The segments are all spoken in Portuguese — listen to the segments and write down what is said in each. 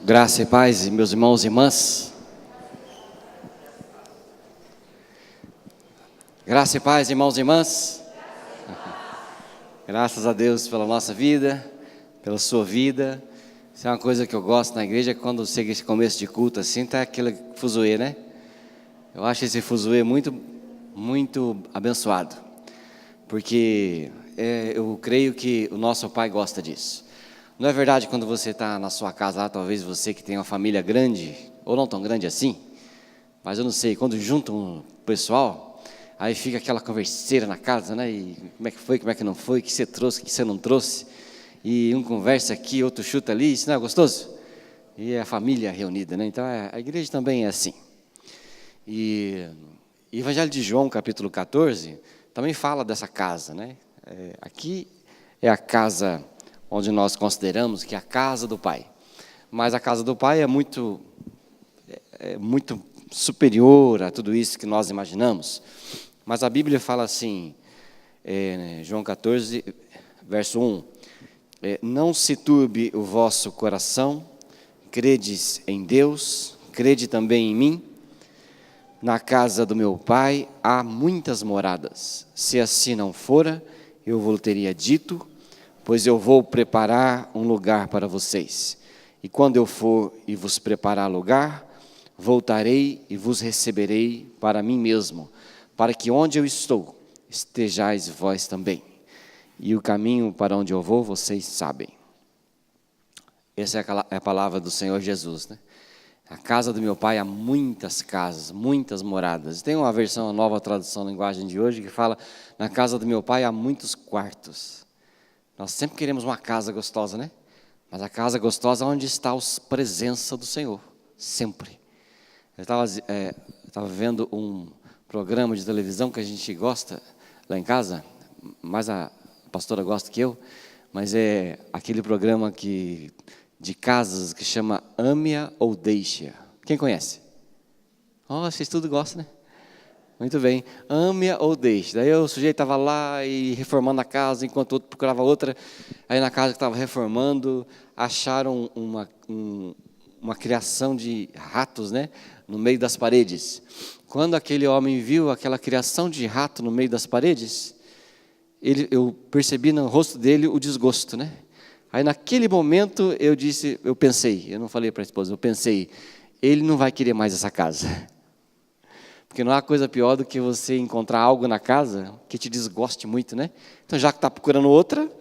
Graça e paz, meus irmãos e irmãs. Graça e paz, irmãos e irmãs. Graças a Deus pela nossa vida, pela sua vida. Isso é uma coisa que eu gosto na igreja, quando chega esse começo de culto assim, tá aquele fuzuê, né? Eu acho esse fuzuê muito abençoado, porque eu creio que o nosso Pai gosta disso. Não é verdade quando você está na sua casa lá, talvez você que tem uma família grande, ou não tão grande assim, mas eu não sei, quando juntam um pessoal, aí fica aquela converseira na casa, né? E como é que foi, como é que não foi, o que você trouxe, o que você não trouxe, e um conversa aqui, outro chuta ali, isso não é gostoso? E é a família reunida, né? Então a igreja também é assim. E Evangelho de João, capítulo 14, também fala dessa casa, né? Aqui é a casa onde nós consideramos que é a casa do Pai. Mas a casa do Pai é muito superior a tudo isso que nós imaginamos. Mas a Bíblia fala assim, João 14, verso 1, não se turbe o vosso coração, credes em Deus, crede também em mim. Na casa do meu Pai há muitas moradas. Se assim não fora, eu vos teria dito, pois eu vou preparar um lugar para vocês. E quando eu for e vos preparar lugar, voltarei e vos receberei para mim mesmo, para que onde eu estou, estejais vós também. E o caminho para onde eu vou, vocês sabem. Essa é a palavra do Senhor Jesus, né? A casa do meu Pai há muitas casas, muitas moradas. Tem uma versão, uma nova tradução na linguagem de hoje, que fala, na casa do meu Pai há muitos quartos. Nós sempre queremos uma casa gostosa, né? Mas a casa gostosa é onde está a presença do Senhor, sempre. Eu estava vendo um programa de televisão que a gente gosta lá em casa, mais a pastora gosta que eu, mas é aquele programa de casas que chama Ame-a ou Deixe-a. Quem conhece? Vocês tudo gostam, né? Muito bem, ame-a ou deixe. Daí o sujeito estava lá e reformando a casa, enquanto o outro procurava outra. Aí na casa que estava reformando, acharam uma criação de ratos, né, no meio das paredes. Quando aquele homem viu aquela criação de rato no meio das paredes, eu percebi no rosto dele o desgosto, né? Aí naquele momento eu pensei, eu não falei para a esposa, eu pensei, ele não vai querer mais essa casa. Porque não há coisa pior do que você encontrar algo na casa que te desgoste muito, né? Então, já que está procurando outra,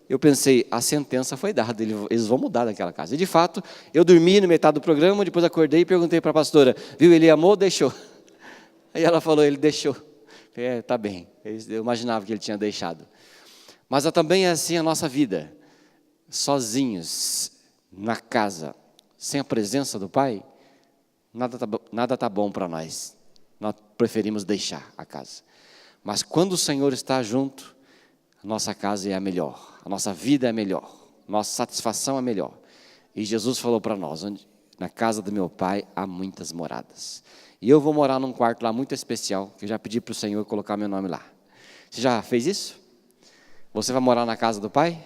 eu pensei, a sentença foi dada, eles vão mudar daquela casa. E, de fato, eu dormi no metade do programa, depois acordei e perguntei para a pastora, viu, ele amou ou deixou? Aí ela falou, ele deixou. Tá bem, eu imaginava que ele tinha deixado. Mas também é assim a nossa vida, sozinhos, na casa, sem a presença do Pai, nada tá bom para nós. Nós preferimos deixar a casa. Mas quando o Senhor está junto, a nossa casa é a melhor, a nossa vida é melhor, nossa satisfação é melhor. E Jesus falou para nós, na casa do meu Pai há muitas moradas. E eu vou morar num quarto lá muito especial, que eu já pedi para o Senhor colocar meu nome lá. Você já fez isso? Você vai morar na casa do Pai?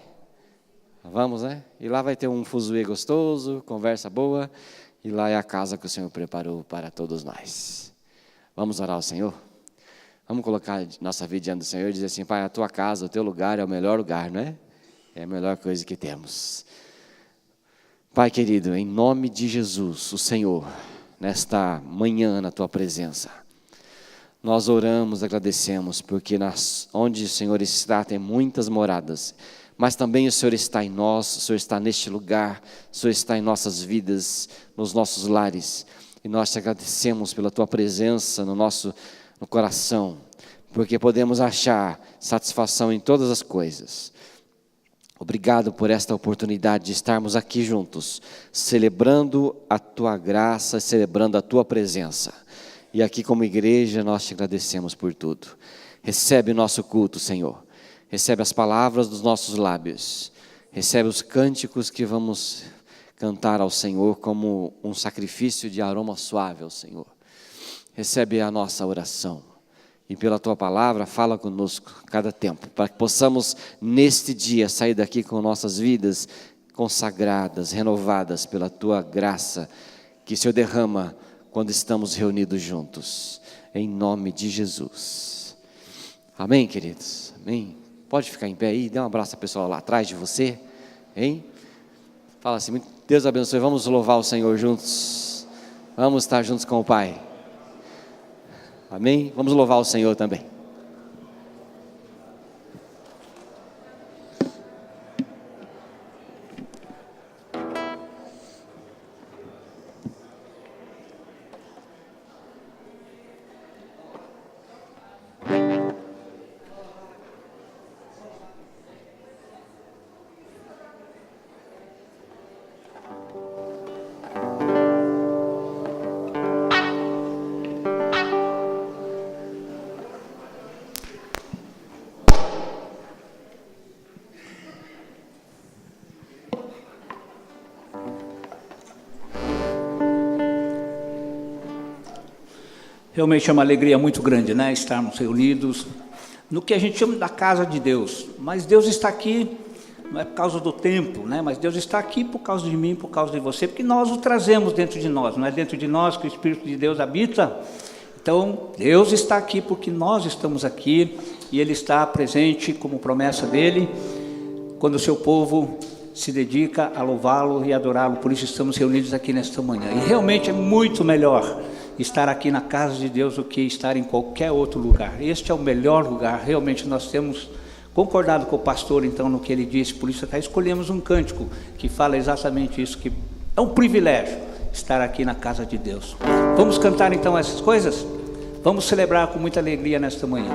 Vamos, né? E lá vai ter um fuzuê gostoso, conversa boa, e lá é a casa que o Senhor preparou para todos nós. Vamos orar ao Senhor? Vamos colocar nossa vida diante do Senhor e dizer assim, Pai, a tua casa, o teu lugar é o melhor lugar, não é? É a melhor coisa que temos. Pai querido, em nome de Jesus, o Senhor, nesta manhã na tua presença, nós oramos, agradecemos, porque onde o Senhor está tem muitas moradas, mas também o Senhor está em nós, o Senhor está neste lugar, o Senhor está em nossas vidas, nos nossos lares. E nós te agradecemos pela tua presença no coração, porque podemos achar satisfação em todas as coisas. Obrigado por esta oportunidade de estarmos aqui juntos, celebrando a tua graça, celebrando a tua presença. E aqui como igreja nós te agradecemos por tudo. Recebe o nosso culto, Senhor. Recebe as palavras dos nossos lábios. Recebe os cânticos que vamos cantar ao Senhor como um sacrifício de aroma suave ao Senhor. Recebe a nossa oração. E pela tua palavra, fala conosco cada tempo, para que possamos neste dia sair daqui com nossas vidas consagradas, renovadas pela Tua graça, que o Senhor derrama quando estamos reunidos juntos, em nome de Jesus. Amém, queridos? Amém? Pode ficar em pé aí, dê um abraço ao pessoal lá atrás de você, hein? Fala assim, Deus abençoe, vamos louvar o Senhor juntos, vamos estar juntos com o Pai. Amém? Vamos louvar o Senhor também. Realmente é uma alegria muito grande, né? Estarmos reunidos no que a gente chama da casa de Deus. Mas Deus está aqui, não é por causa do tempo, né? Mas Deus está aqui por causa de mim, por causa de você, porque nós o trazemos dentro de nós, não é dentro de nós que o Espírito de Deus habita. Então, Deus está aqui porque nós estamos aqui e Ele está presente como promessa dEle, quando o seu povo se dedica a louvá-lo e adorá-lo. Por isso estamos reunidos aqui nesta manhã. E realmente é muito melhor estar aqui na casa de Deus do que estar em qualquer outro lugar. Este é o melhor lugar. Realmente nós temos concordado com o pastor então no que ele disse, por isso até escolhemos um cântico que fala exatamente isso, que é um privilégio estar aqui na casa de Deus. Vamos cantar então essas coisas? Vamos celebrar com muita alegria nesta manhã.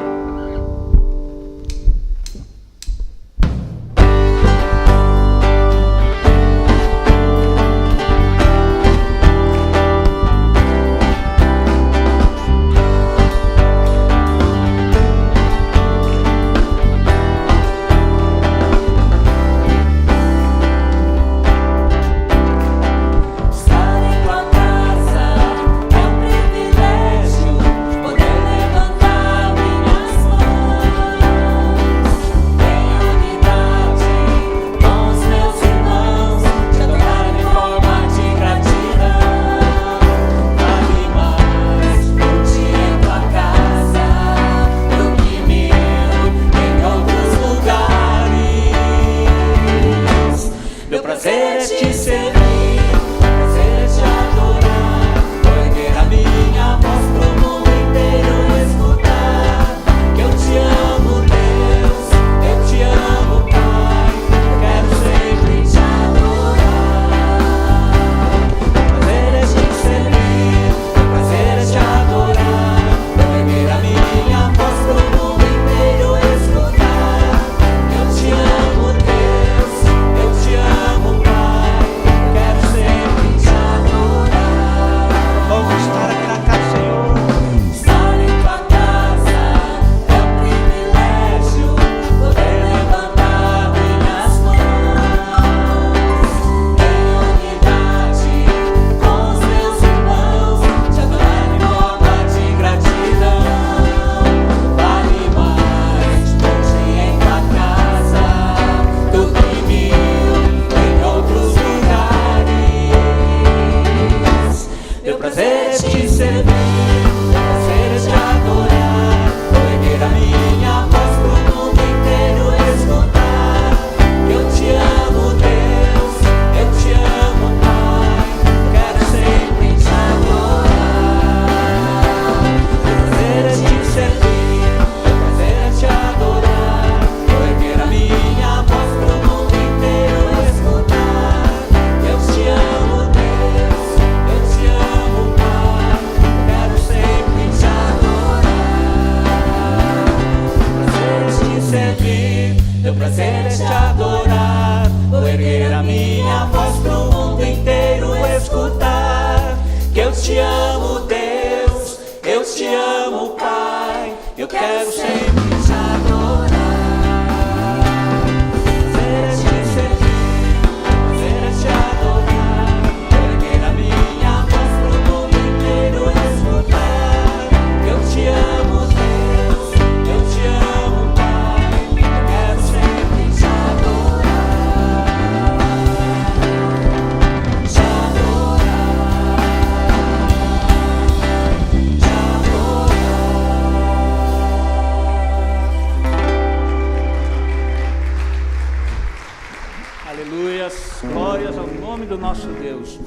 do nosso Deus.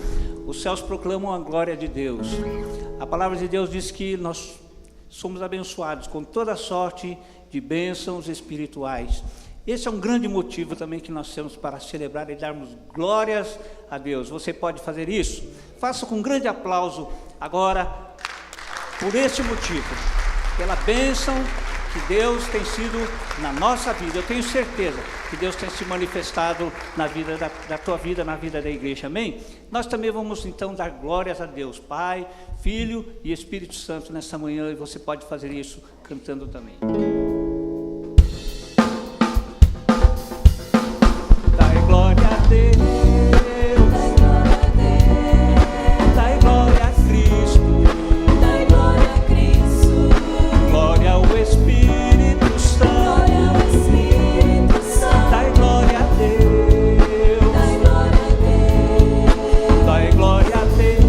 Os céus proclamam a glória de Deus. A palavra de Deus diz que nós somos abençoados com toda sorte de bênçãos espirituais. Esse é um grande motivo também que nós temos para celebrar e darmos glórias a Deus. Você pode fazer isso? Faça com um grande aplauso agora, por este motivo, pela bênção que Deus tem sido na nossa vida. Eu tenho certeza que Deus tem se manifestado na vida da tua vida, na vida da igreja, amém? Nós também vamos então dar glórias a Deus, Pai, Filho e Espírito Santo nessa manhã, e você pode fazer isso cantando também. Dai glória a Deus, dai glória a Cristo, Dai glória a Cristo, glória ao Espírito Santo, dai glória a Deus, dai glória a Deus, dai glória a Deus,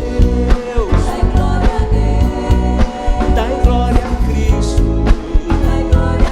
dai glória a Deus, dai glória a Cristo, dai glória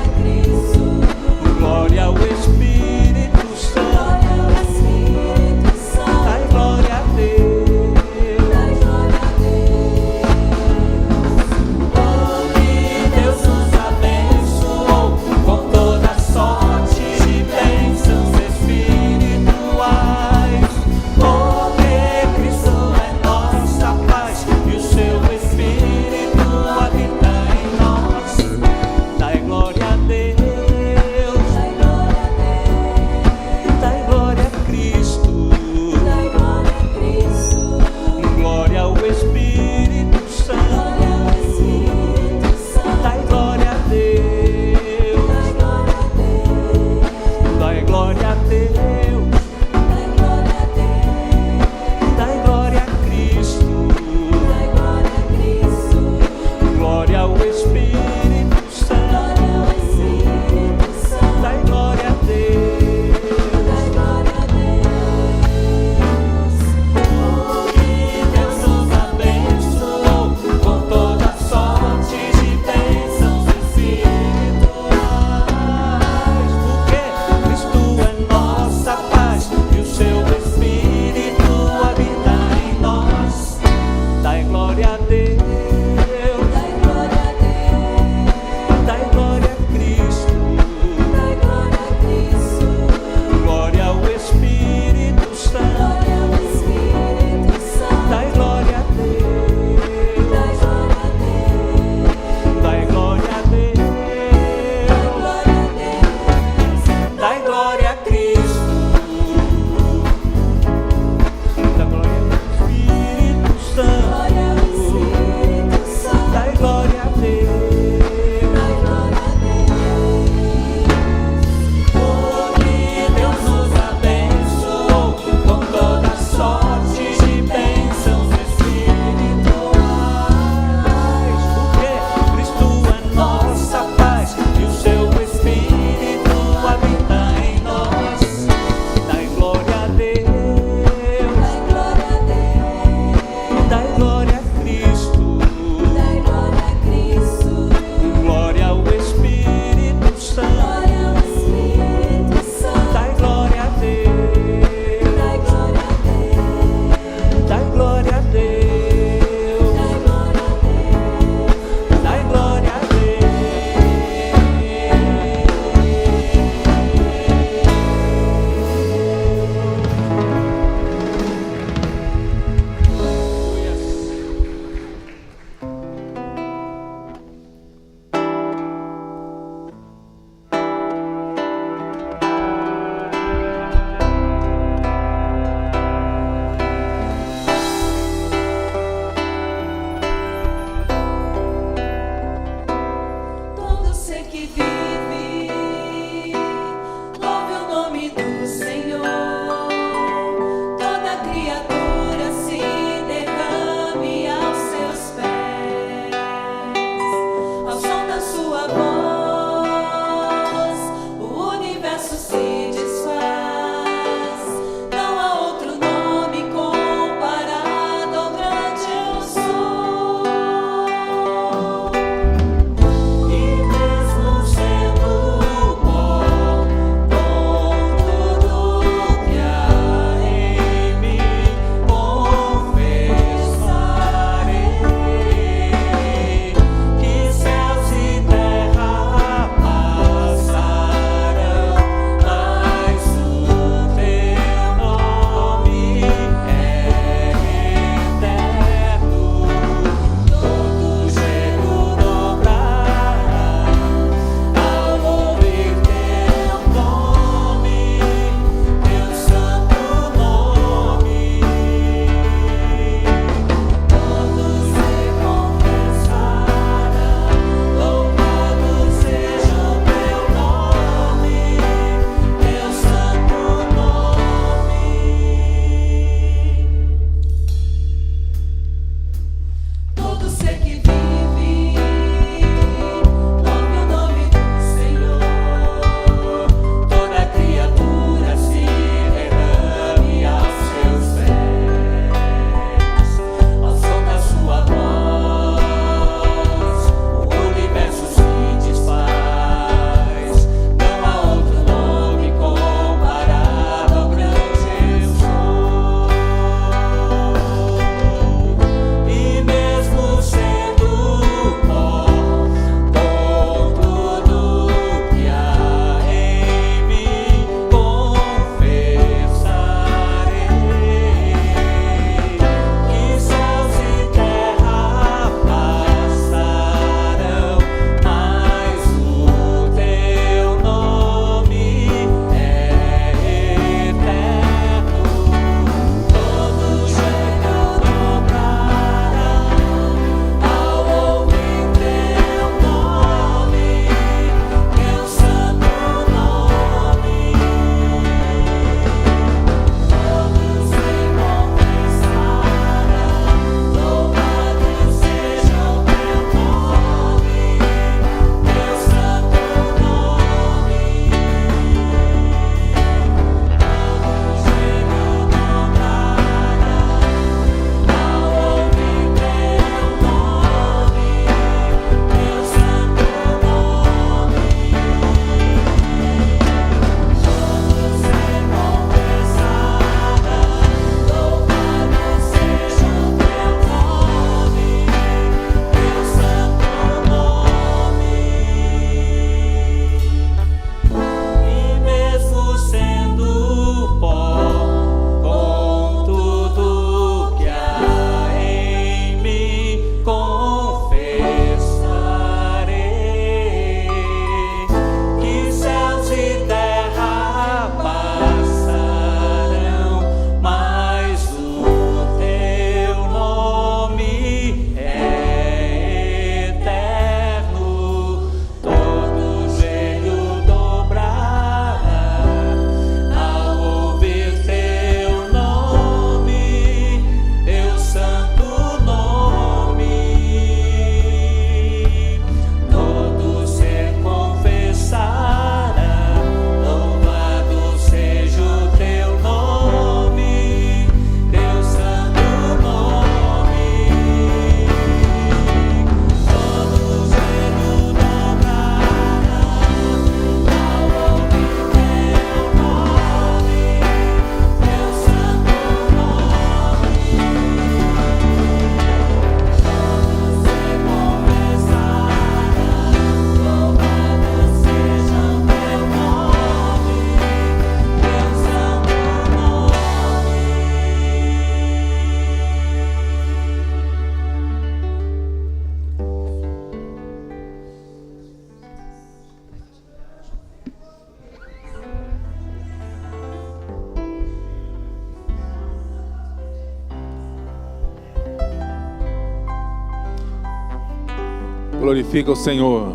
Glorifica o Senhor.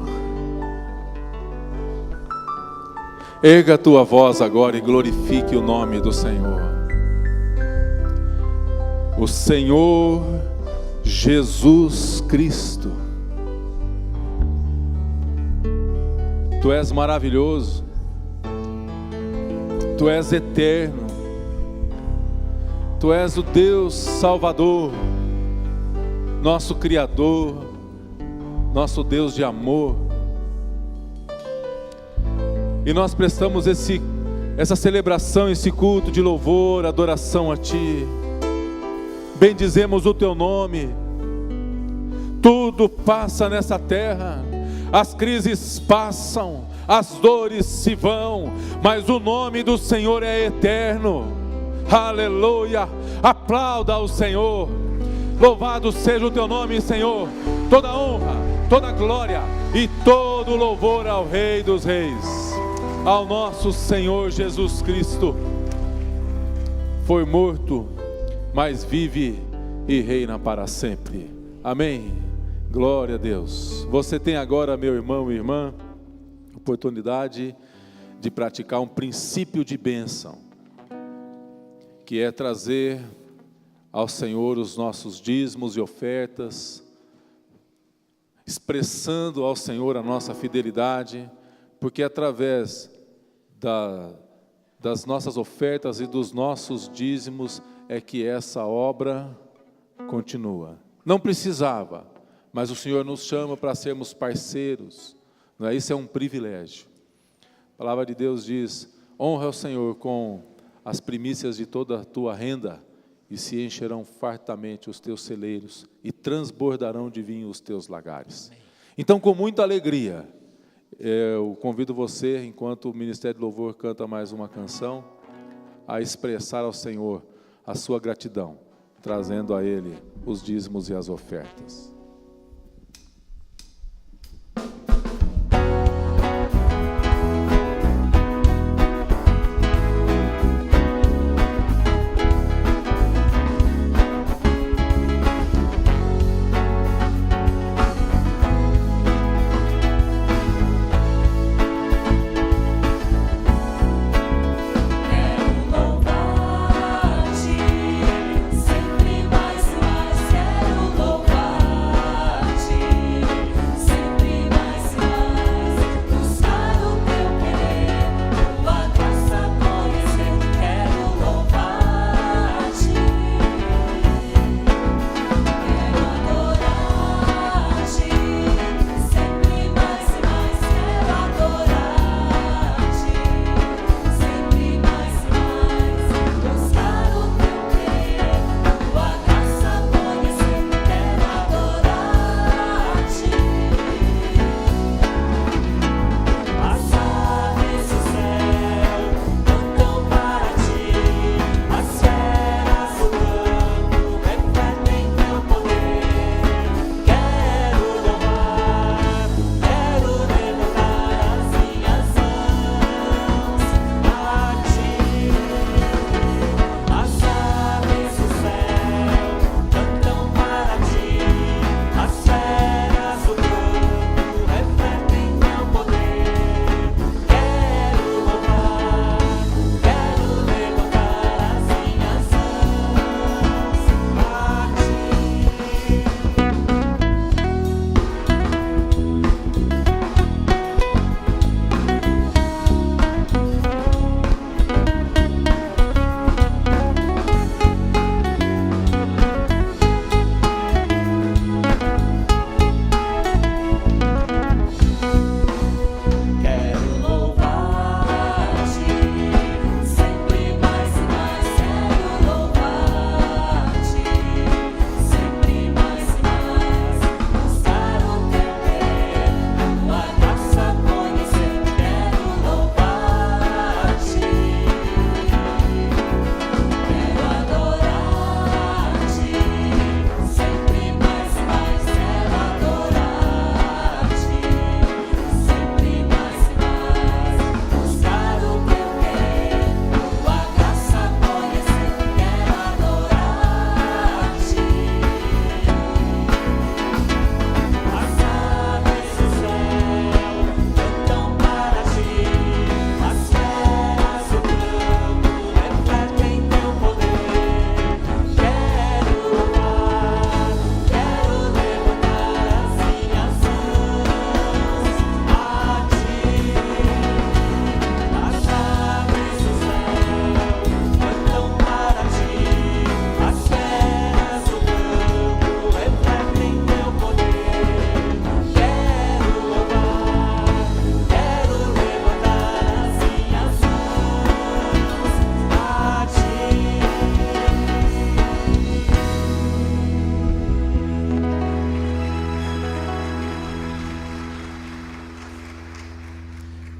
Erga a tua voz agora e glorifique o nome do Senhor. O Senhor Jesus Cristo. Tu és maravilhoso. Tu és eterno. Tu és o Deus Salvador, nosso Criador, nosso Deus de amor. E nós prestamos essa celebração, esse culto de louvor, adoração a Ti. Bendizemos o Teu nome. Tudo passa nessa terra, as crises passam, as dores se vão, mas o nome do Senhor é eterno. Aleluia! Aplauda ao Senhor. Louvado seja o Teu nome, Senhor. Toda honra, toda glória e todo louvor ao Rei dos Reis, ao nosso Senhor Jesus Cristo. Foi morto, mas vive e reina para sempre. Amém. Glória a Deus. Você tem agora, meu irmão e irmã, oportunidade de praticar um princípio de bênção, que é trazer ao Senhor os nossos dízimos e ofertas, expressando ao Senhor a nossa fidelidade, porque através das nossas ofertas e dos nossos dízimos é que essa obra continua. Não precisava, mas o Senhor nos chama para sermos parceiros, não é? Isso é um privilégio. A palavra de Deus diz: honra o Senhor com as primícias de toda a tua renda, e se encherão fartamente os teus celeiros, e transbordarão de vinho os teus lagares. Então, com muita alegria, eu convido você, enquanto o Ministério de Louvor canta mais uma canção, a expressar ao Senhor a sua gratidão, trazendo a Ele os dízimos e as ofertas. Sempre mais e mais quero louvar.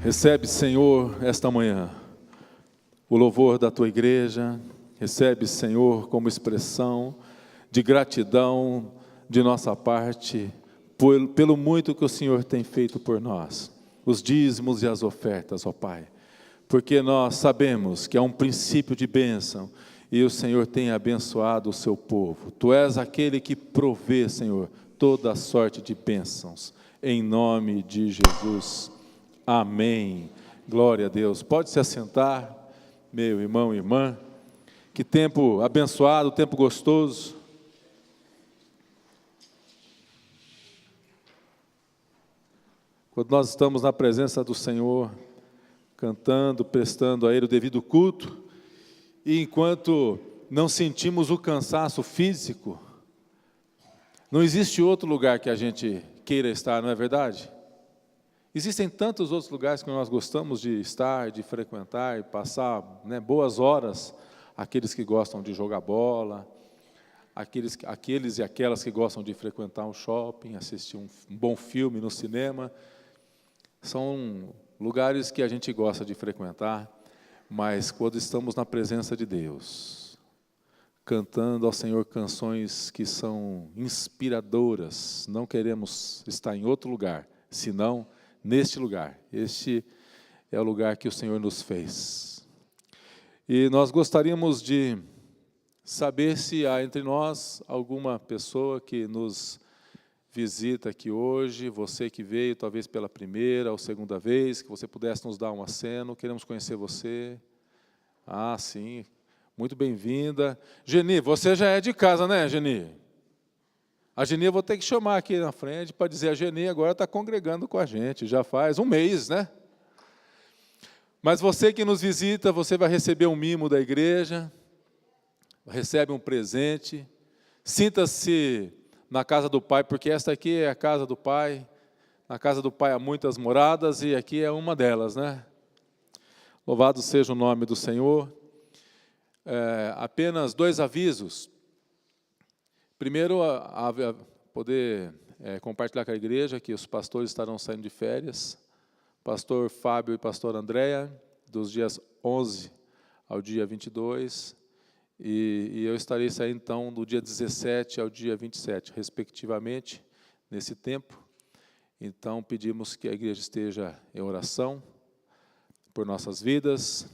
Recebe, Senhor, esta manhã, o louvor da tua igreja. Recebe, Senhor, como expressão de gratidão de nossa parte, pelo muito que o Senhor tem feito por nós. Os dízimos e as ofertas, ó Pai. Porque nós sabemos que é um princípio de bênção e o Senhor tem abençoado o seu povo. Tu és aquele que provê, Senhor, toda a sorte de bênçãos. Em nome de Jesus. Amém. Glória a Deus. Pode se assentar, meu irmão e irmã. Que tempo abençoado, tempo gostoso. Quando nós estamos na presença do Senhor, cantando, prestando a Ele o devido culto, e enquanto não sentimos o cansaço físico, não existe outro lugar que a gente queira estar, não é verdade? Existem tantos outros lugares que nós gostamos de estar, de frequentar e passar, né, boas horas. Aqueles que gostam de jogar bola, aqueles e aquelas que gostam de frequentar um shopping, assistir um bom filme no cinema. São lugares que a gente gosta de frequentar, mas quando estamos na presença de Deus, cantando ao Senhor canções que são inspiradoras, não queremos estar em outro lugar, senão neste lugar. Este é o lugar que o Senhor nos fez. E nós gostaríamos de saber se há entre nós alguma pessoa que nos visita aqui hoje, você que veio talvez pela primeira ou segunda vez, que você pudesse nos dar um aceno, queremos conhecer você. Ah, sim, muito bem-vinda. Geni, você já é de casa, né, Geni? A Geni eu vou ter que chamar aqui na frente para dizer, a Geni agora está congregando com a gente, já faz um mês, né? Mas você que nos visita, você vai receber um mimo da igreja, recebe um presente, sinta-se na casa do Pai, porque esta aqui é a casa do Pai, na casa do Pai há muitas moradas e aqui é uma delas, né? Louvado seja o nome do Senhor. Apenas 2 avisos. Primeiro, poder compartilhar com a igreja que os pastores estarão saindo de férias. Pastor Fábio e pastor Andréia, dos dias 11 ao dia 22. E eu estarei saindo, então, do dia 17 ao dia 27, respectivamente, nesse tempo. Então, pedimos que a igreja esteja em oração por nossas vidas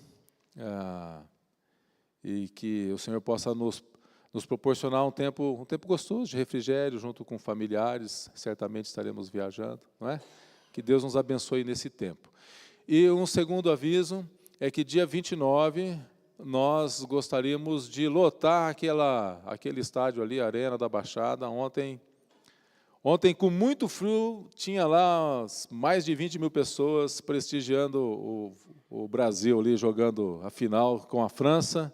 e que o Senhor possa nos proporcionar um tempo gostoso de refrigério, junto com familiares. Certamente estaremos viajando, não é? Que Deus nos abençoe nesse tempo. E um segundo aviso é que dia 29... nós gostaríamos de lotar aquele estádio ali, a Arena da Baixada. Ontem, com muito frio, tinha lá mais de 20 mil pessoas prestigiando o Brasil ali, jogando a final com a França.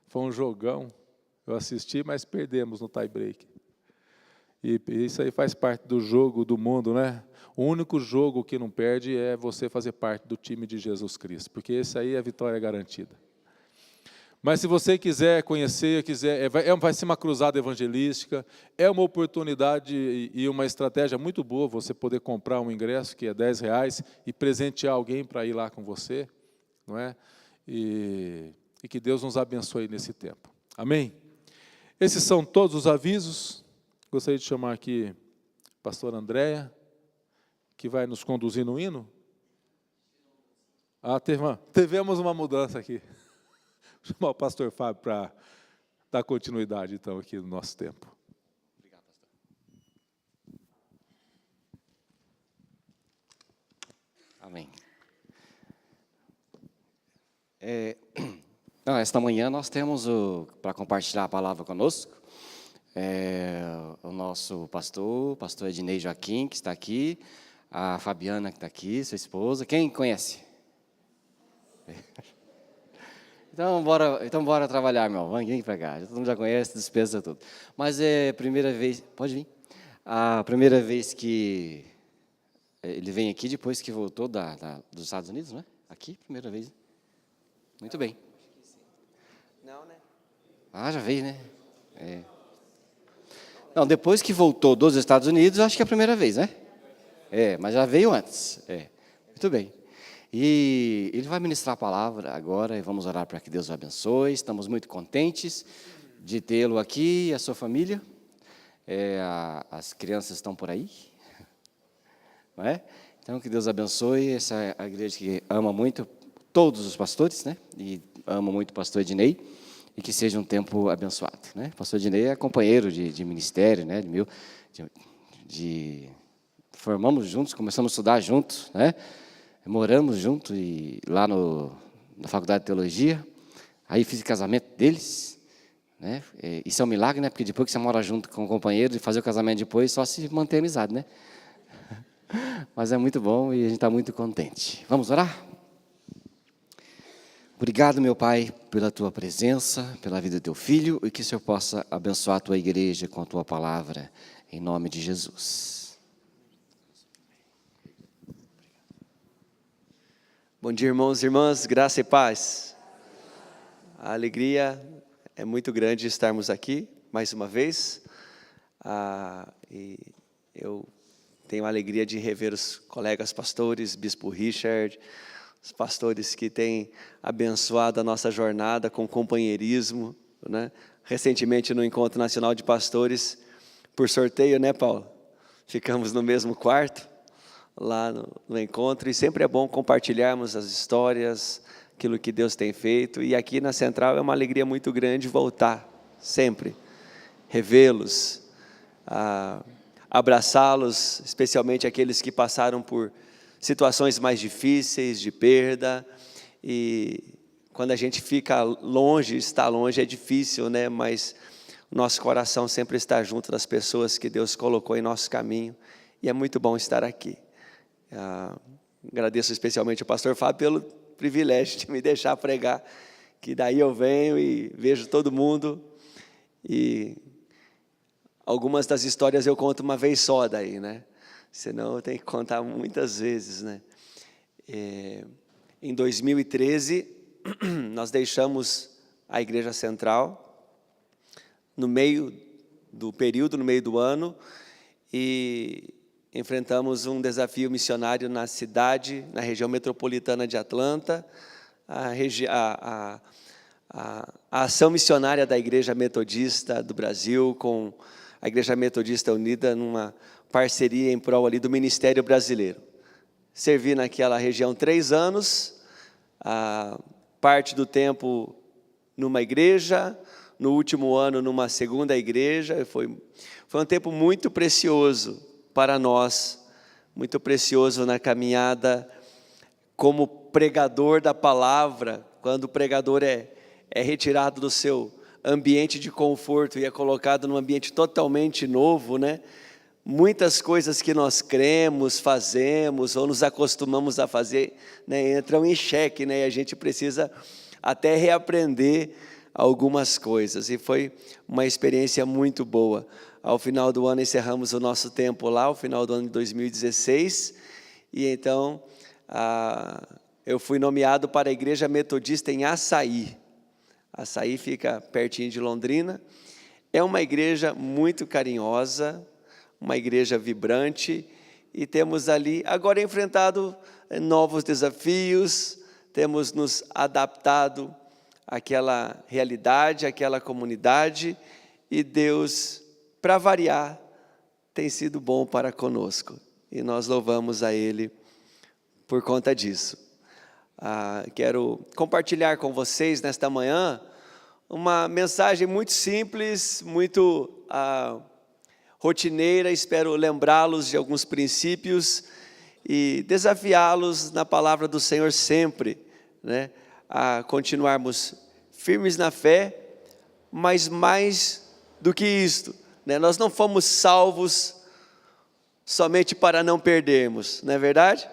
Foi um jogão. Eu assisti, mas perdemos no tie-break. E isso aí faz parte do jogo do mundo, né? O único jogo que não perde é você fazer parte do time de Jesus Cristo, porque esse aí é a vitória garantida. Mas se você quiser conhecer, vai ser uma cruzada evangelística, é uma oportunidade e uma estratégia muito boa você poder comprar um ingresso que é R$10 e presentear alguém para ir lá com você, não é? E que Deus nos abençoe nesse tempo. Amém? Esses são todos os avisos. Gostaria de chamar aqui a pastora Andréia, que vai nos conduzir no hino. Tivemos uma mudança aqui. Vou chamar o pastor Fábio para dar continuidade, então, aqui no nosso tempo. Obrigado, pastor. Amém. Esta manhã nós temos para compartilhar a palavra conosco, o nosso pastor Ednei Joaquim, que está aqui, a Fabiana, que está aqui, sua esposa. Quem conhece? Então, bora trabalhar, meu. Vem para cá. Todo mundo já conhece, despesa tudo. Mas é a primeira vez... Pode vir. A primeira vez que ele vem aqui, depois que voltou dos Estados Unidos, não é? Aqui, primeira vez. Muito bem. Não, né? Ah, já veio, né? Não, depois que voltou dos Estados Unidos, acho que é a primeira vez, né? Mas já veio antes. Muito bem. E ele vai ministrar a palavra agora e vamos orar para que Deus o abençoe. Estamos muito contentes de tê-lo aqui e a sua família. As crianças estão por aí, não é? Então, que Deus abençoe. Essa é a igreja que ama muito todos os pastores, né? E ama muito o pastor Ednei. E que seja um tempo abençoado, né? O pastor Ednei é companheiro de ministério, né? Formamos juntos, começamos a estudar juntos, né? Moramos juntos e lá na faculdade de teologia. Aí fiz o casamento deles, né? Isso é um milagre, né? Porque depois que você mora junto com o companheiro e fazer o casamento depois, só se manter a amizade, né? Mas é muito bom e a gente está muito contente. Vamos orar? Obrigado, meu Pai, pela Tua presença, pela vida do Teu Filho, e que o Senhor possa abençoar a Tua igreja com a Tua palavra, em nome de Jesus. Bom dia, irmãos e irmãs, graça e paz. A alegria é muito grande estarmos aqui, mais uma vez. E eu tenho a alegria de rever os colegas pastores, Bispo Richard, os pastores que têm abençoado a nossa jornada com companheirismo, né? Recentemente, no Encontro Nacional de Pastores, por sorteio, né, Paulo? Ficamos no mesmo quarto, lá no encontro, e sempre é bom compartilharmos as histórias, aquilo que Deus tem feito, e aqui na Central é uma alegria muito grande voltar, sempre, revê-los, abraçá-los, especialmente aqueles que passaram por situações mais difíceis, de perda, e quando a gente fica longe, estar longe é difícil, né? Mas o nosso coração sempre está junto das pessoas que Deus colocou em nosso caminho, e é muito bom estar aqui. Agradeço especialmente ao pastor Fábio pelo privilégio de me deixar pregar, que daí eu venho e vejo todo mundo, e algumas das histórias eu conto uma vez só daí, né? Senão eu tenho que contar muitas vezes, né? Em 2013, nós deixamos a Igreja Central, no meio do ano, e enfrentamos um desafio missionário na cidade, na região metropolitana de Atlanta, a ação missionária da Igreja Metodista do Brasil com a Igreja Metodista Unida numa parceria em prol ali do Ministério Brasileiro. Servi naquela região 3 anos, parte do tempo numa igreja, no último ano numa segunda igreja. Foi um tempo muito precioso para nós, muito precioso na caminhada como pregador da palavra, quando o pregador é retirado do seu ambiente de conforto e é colocado num ambiente totalmente novo, né? Muitas coisas que nós cremos, fazemos ou nos acostumamos a fazer, né, entram em xeque, né? E a gente precisa até reaprender algumas coisas, e foi uma experiência muito boa. Ao final do ano encerramos o nosso tempo lá, ao final do ano de 2016, e então eu fui nomeado para a Igreja Metodista em Açaí. Açaí fica pertinho de Londrina. É uma igreja muito carinhosa, uma igreja vibrante, e temos ali agora enfrentado novos desafios, temos nos adaptado àquela realidade, àquela comunidade, e Deus, para variar, tem sido bom para conosco, e nós louvamos a Ele por conta disso. Quero compartilhar com vocês nesta manhã uma mensagem muito simples, muito rotineira. Espero lembrá-los de alguns princípios e desafiá-los na palavra do Senhor sempre, né? A continuarmos firmes na fé, mas mais do que isto, né? Nós não fomos salvos somente para não perdermos, não é verdade?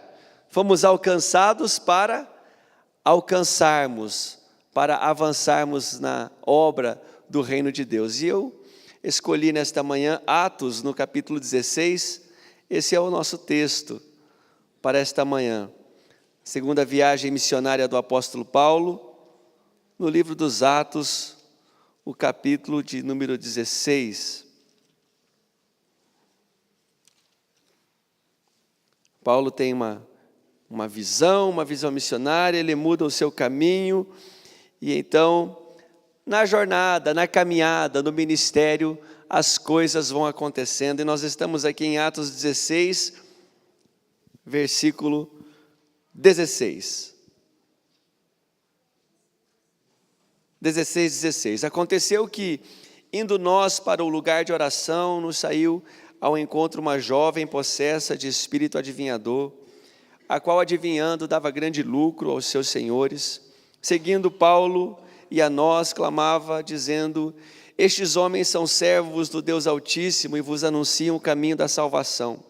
Fomos alcançados para alcançarmos, para avançarmos na obra do reino de Deus. E eu escolhi nesta manhã Atos, no capítulo 16, esse é o nosso texto para esta manhã. Segunda viagem missionária do apóstolo Paulo, no livro dos Atos, o capítulo de número 16. Paulo tem uma uma visão missionária, ele muda o seu caminho, e então, na jornada, na caminhada, no ministério, as coisas vão acontecendo, e nós estamos aqui em Atos 16, versículo 16. 16. Aconteceu que, indo nós para o lugar de oração, nos saiu ao encontro uma jovem possessa de espírito adivinhador, a qual, adivinhando, dava grande lucro aos seus senhores. Seguindo Paulo e a nós, clamava, dizendo: estes homens são servos do Deus Altíssimo e vos anunciam o caminho da salvação.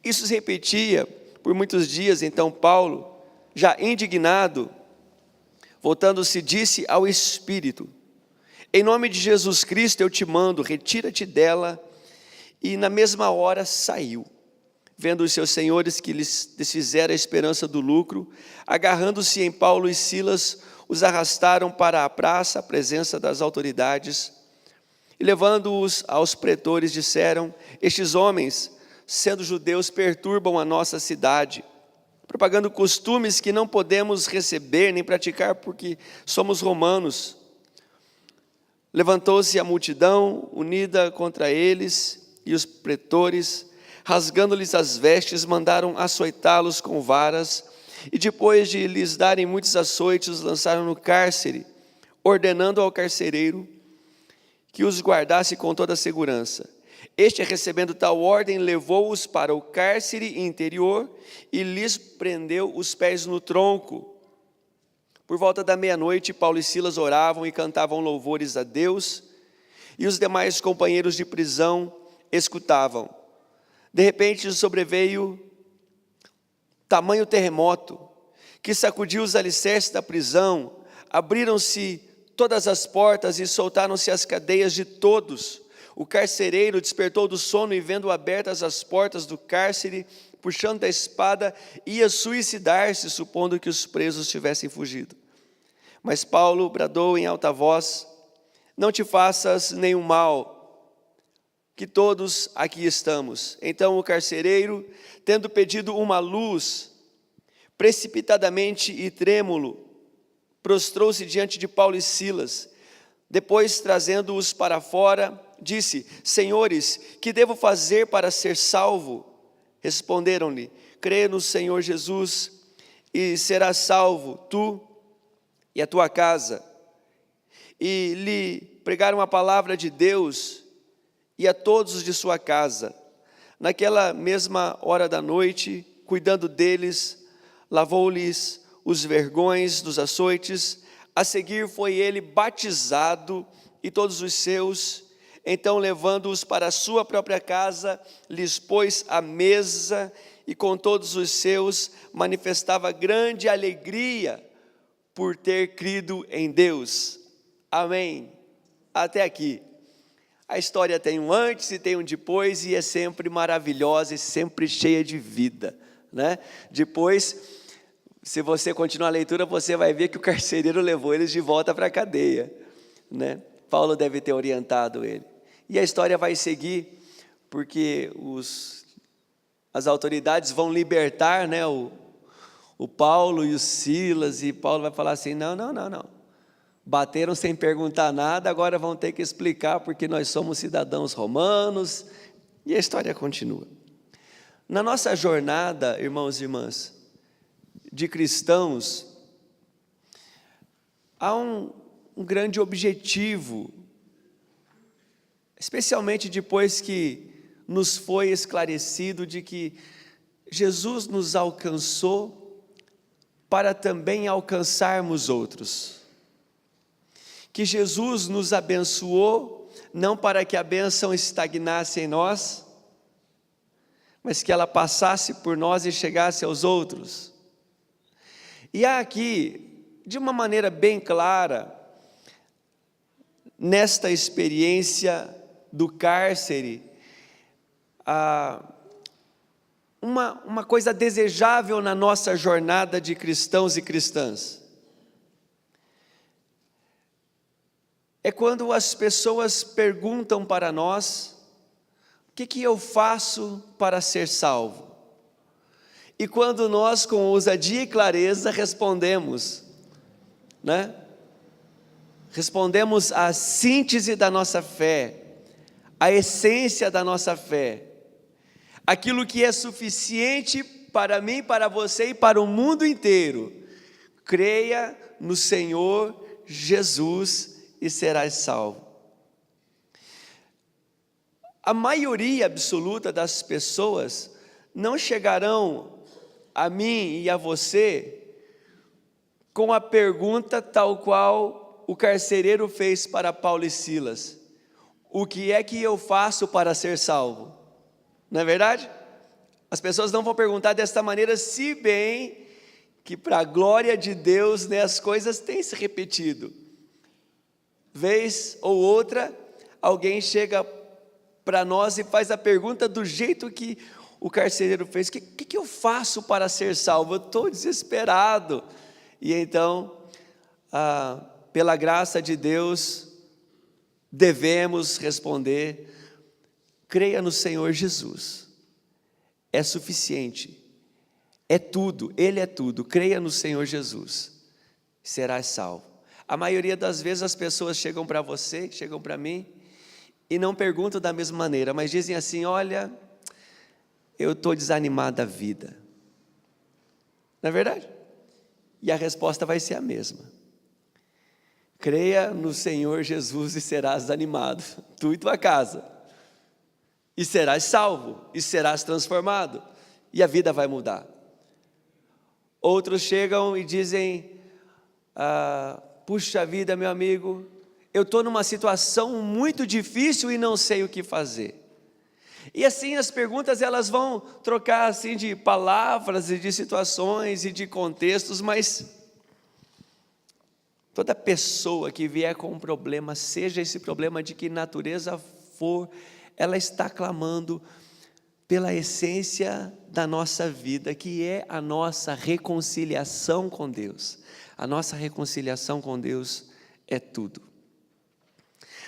Isso se repetia por muitos dias. Então Paulo, já indignado, voltando-se, disse ao Espírito: em nome de Jesus Cristo eu te mando, retira-te dela. E na mesma hora saiu. Vendo os seus senhores que lhes desfizera a esperança do lucro, agarrando-se em Paulo e Silas, os arrastaram para a praça, à presença das autoridades, e levando-os aos pretores, disseram: estes homens, sendo judeus, perturbam a nossa cidade, propagando costumes que não podemos receber nem praticar, porque somos romanos. Levantou-se a multidão unida contra eles, e os pretores, rasgando-lhes as vestes, mandaram açoitá-los com varas, e depois de lhes darem muitos açoites, os lançaram no cárcere, ordenando ao carcereiro que os guardasse com toda a segurança. Este, recebendo tal ordem, levou-os para o cárcere interior e lhes prendeu os pés no tronco. Por volta da meia-noite, Paulo e Silas oravam e cantavam louvores a Deus, e os demais companheiros de prisão escutavam. De repente sobreveio tamanho terremoto, que sacudiu os alicerces da prisão, abriram-se todas as portas e soltaram-se as cadeias de todos. O carcereiro despertou do sono e, vendo abertas as portas do cárcere, puxando da espada, ia suicidar-se, supondo que os presos tivessem fugido. Mas Paulo bradou em alta voz: não te faças nenhum mal, que todos aqui estamos. Então o carcereiro, tendo pedido uma luz, precipitadamente e trêmulo, prostrou-se diante de Paulo e Silas. Depois, trazendo-os para fora, disse: senhores, que devo fazer para ser salvo? Responderam-lhe: crê no Senhor Jesus e serás salvo, tu e a tua casa. E lhe pregaram a palavra de Deus e a todos os de sua casa. Naquela mesma hora da noite, cuidando deles, lavou-lhes os vergões dos açoites. A seguir foi ele batizado e todos os seus. Então, levando-os para a sua própria casa, lhes pôs a mesa, e com todos os seus manifestava grande alegria por ter crido em Deus. Amém. Até aqui. A história tem um antes e tem um depois, e é sempre maravilhosa e sempre cheia de vida, né? Depois, se você continuar a leitura, você vai ver que o carcereiro levou eles de volta para a cadeia, né? Paulo deve ter orientado ele. E a história vai seguir, porque as autoridades vão libertar, né, o Paulo e o Silas, e Paulo vai falar assim: não. Bateram sem perguntar nada, agora vão ter que explicar porque nós somos cidadãos romanos, e a história continua. Na nossa jornada, irmãos e irmãs, de cristãos, há um grande objetivo, especialmente depois que nos foi esclarecido de que Jesus nos alcançou para também alcançarmos outros. Que Jesus nos abençoou, não para que a bênção estagnasse em nós, mas que ela passasse por nós e chegasse aos outros. E há aqui, de uma maneira bem clara, nesta experiência do cárcere, uma coisa desejável na nossa jornada de cristãos e cristãs. É quando as pessoas perguntam para nós: o que eu faço para ser salvo? e quando nós, com ousadia e clareza, respondemos, né? Respondemos à síntese da nossa fé, a essência da nossa fé, aquilo que é suficiente para mim, para você e para o mundo inteiro. Creia no Senhor Jesus e serás salvo. A maioria absoluta das pessoas não chegarão a mim e a você com a pergunta tal qual o carcereiro fez para Paulo e Silas: o que é que eu faço para ser salvo? Não é verdade? As pessoas não vão perguntar desta maneira, se bem que para a glória de Deus, né, as coisas têm se repetido. Vez ou outra, alguém chega para nós e faz a pergunta do jeito que o carcereiro fez: o que eu faço para ser salvo? Eu estou desesperado. E então, pela graça de Deus, devemos responder: creia no Senhor Jesus, é suficiente, é tudo, Ele é tudo. Creia no Senhor Jesus, serás salvo. A maioria das vezes as pessoas chegam para você, chegam para mim, e não perguntam da mesma maneira, mas dizem assim: olha, eu estou desanimado da vida. Não é verdade? E a resposta vai ser a mesma: creia no Senhor Jesus e serás animado, tu e tua casa, e serás salvo, e serás transformado, e a vida vai mudar. Outros chegam e dizem: puxa vida, meu amigo, eu estou numa situação muito difícil e não sei o que fazer. E assim as perguntas, elas vão trocar assim de palavras e de situações e de contextos, mas toda pessoa que vier com um problema, seja esse problema de que natureza for, ela está clamando pela essência da nossa vida, que é a nossa reconciliação com Deus. A nossa reconciliação com Deus é tudo.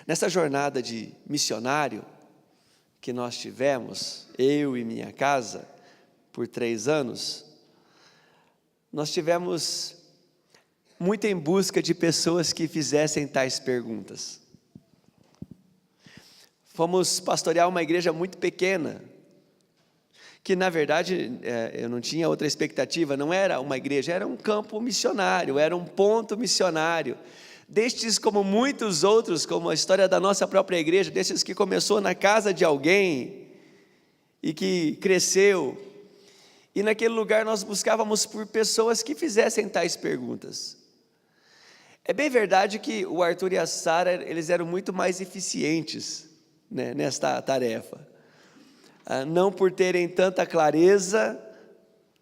Nessa jornada de missionário que nós tivemos, eu e minha casa, por 3 anos, nós tivemos muito em busca de pessoas que fizessem tais perguntas. Fomos pastorear uma igreja muito pequena, que na verdade eu não tinha outra expectativa, não era uma igreja, era um campo missionário, era um ponto missionário. Destes como muitos outros, como a história da nossa própria igreja, destes que começou na casa de alguém e que cresceu. E naquele lugar nós buscávamos por pessoas que fizessem tais perguntas. É bem verdade que o Arthur e a Sara, eles eram muito mais eficientes, né, nesta tarefa. Não por terem tanta clareza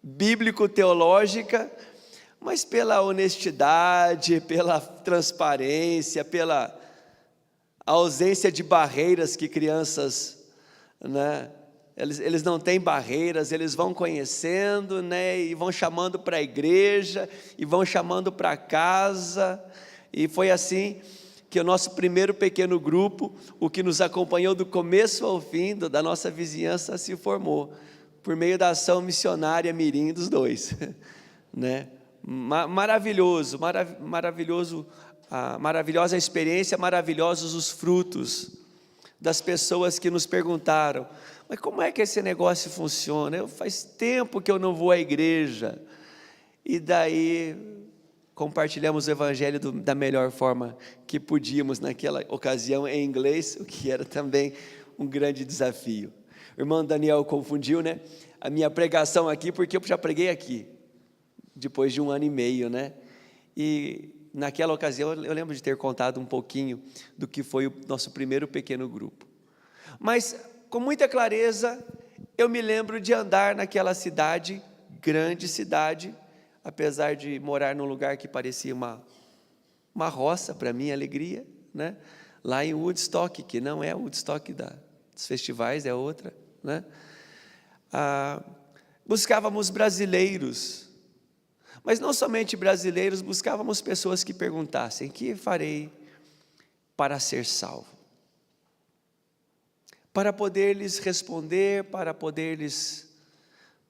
bíblico-teológica, mas pela honestidade, pela transparência, pela ausência de barreiras que crianças, né, eles não têm barreiras, eles vão conhecendo, né, e vão chamando para a igreja, e vão chamando para casa, e foi assim que o nosso primeiro pequeno grupo, o que nos acompanhou do começo ao fim da nossa vizinhança, se formou, por meio da ação missionária mirim dos dois, né? Maravilhoso, maravilhosa experiência, maravilhosos os frutos das pessoas que nos perguntaram: mas como é que esse negócio funciona? Faz tempo que eu não vou à igreja. E daí compartilhamos o evangelho da melhor forma que podíamos naquela ocasião em inglês, o que era também um grande desafio. O irmão Daniel confundiu, né, a minha pregação aqui, porque eu já preguei aqui depois de 1 ano e meio, né? E naquela ocasião eu lembro de ter contado um pouquinho do que foi o nosso primeiro pequeno grupo. Mas com muita clareza eu me lembro de andar naquela cidade, grande cidade, apesar de morar num lugar que parecia uma roça para minha alegria, né? Lá em Woodstock, que não é Woodstock dos festivais, é outra, né? Buscávamos brasileiros, mas não somente brasileiros, buscávamos pessoas que perguntassem: o que farei para ser salvo? Para poder lhes responder, para poder lhes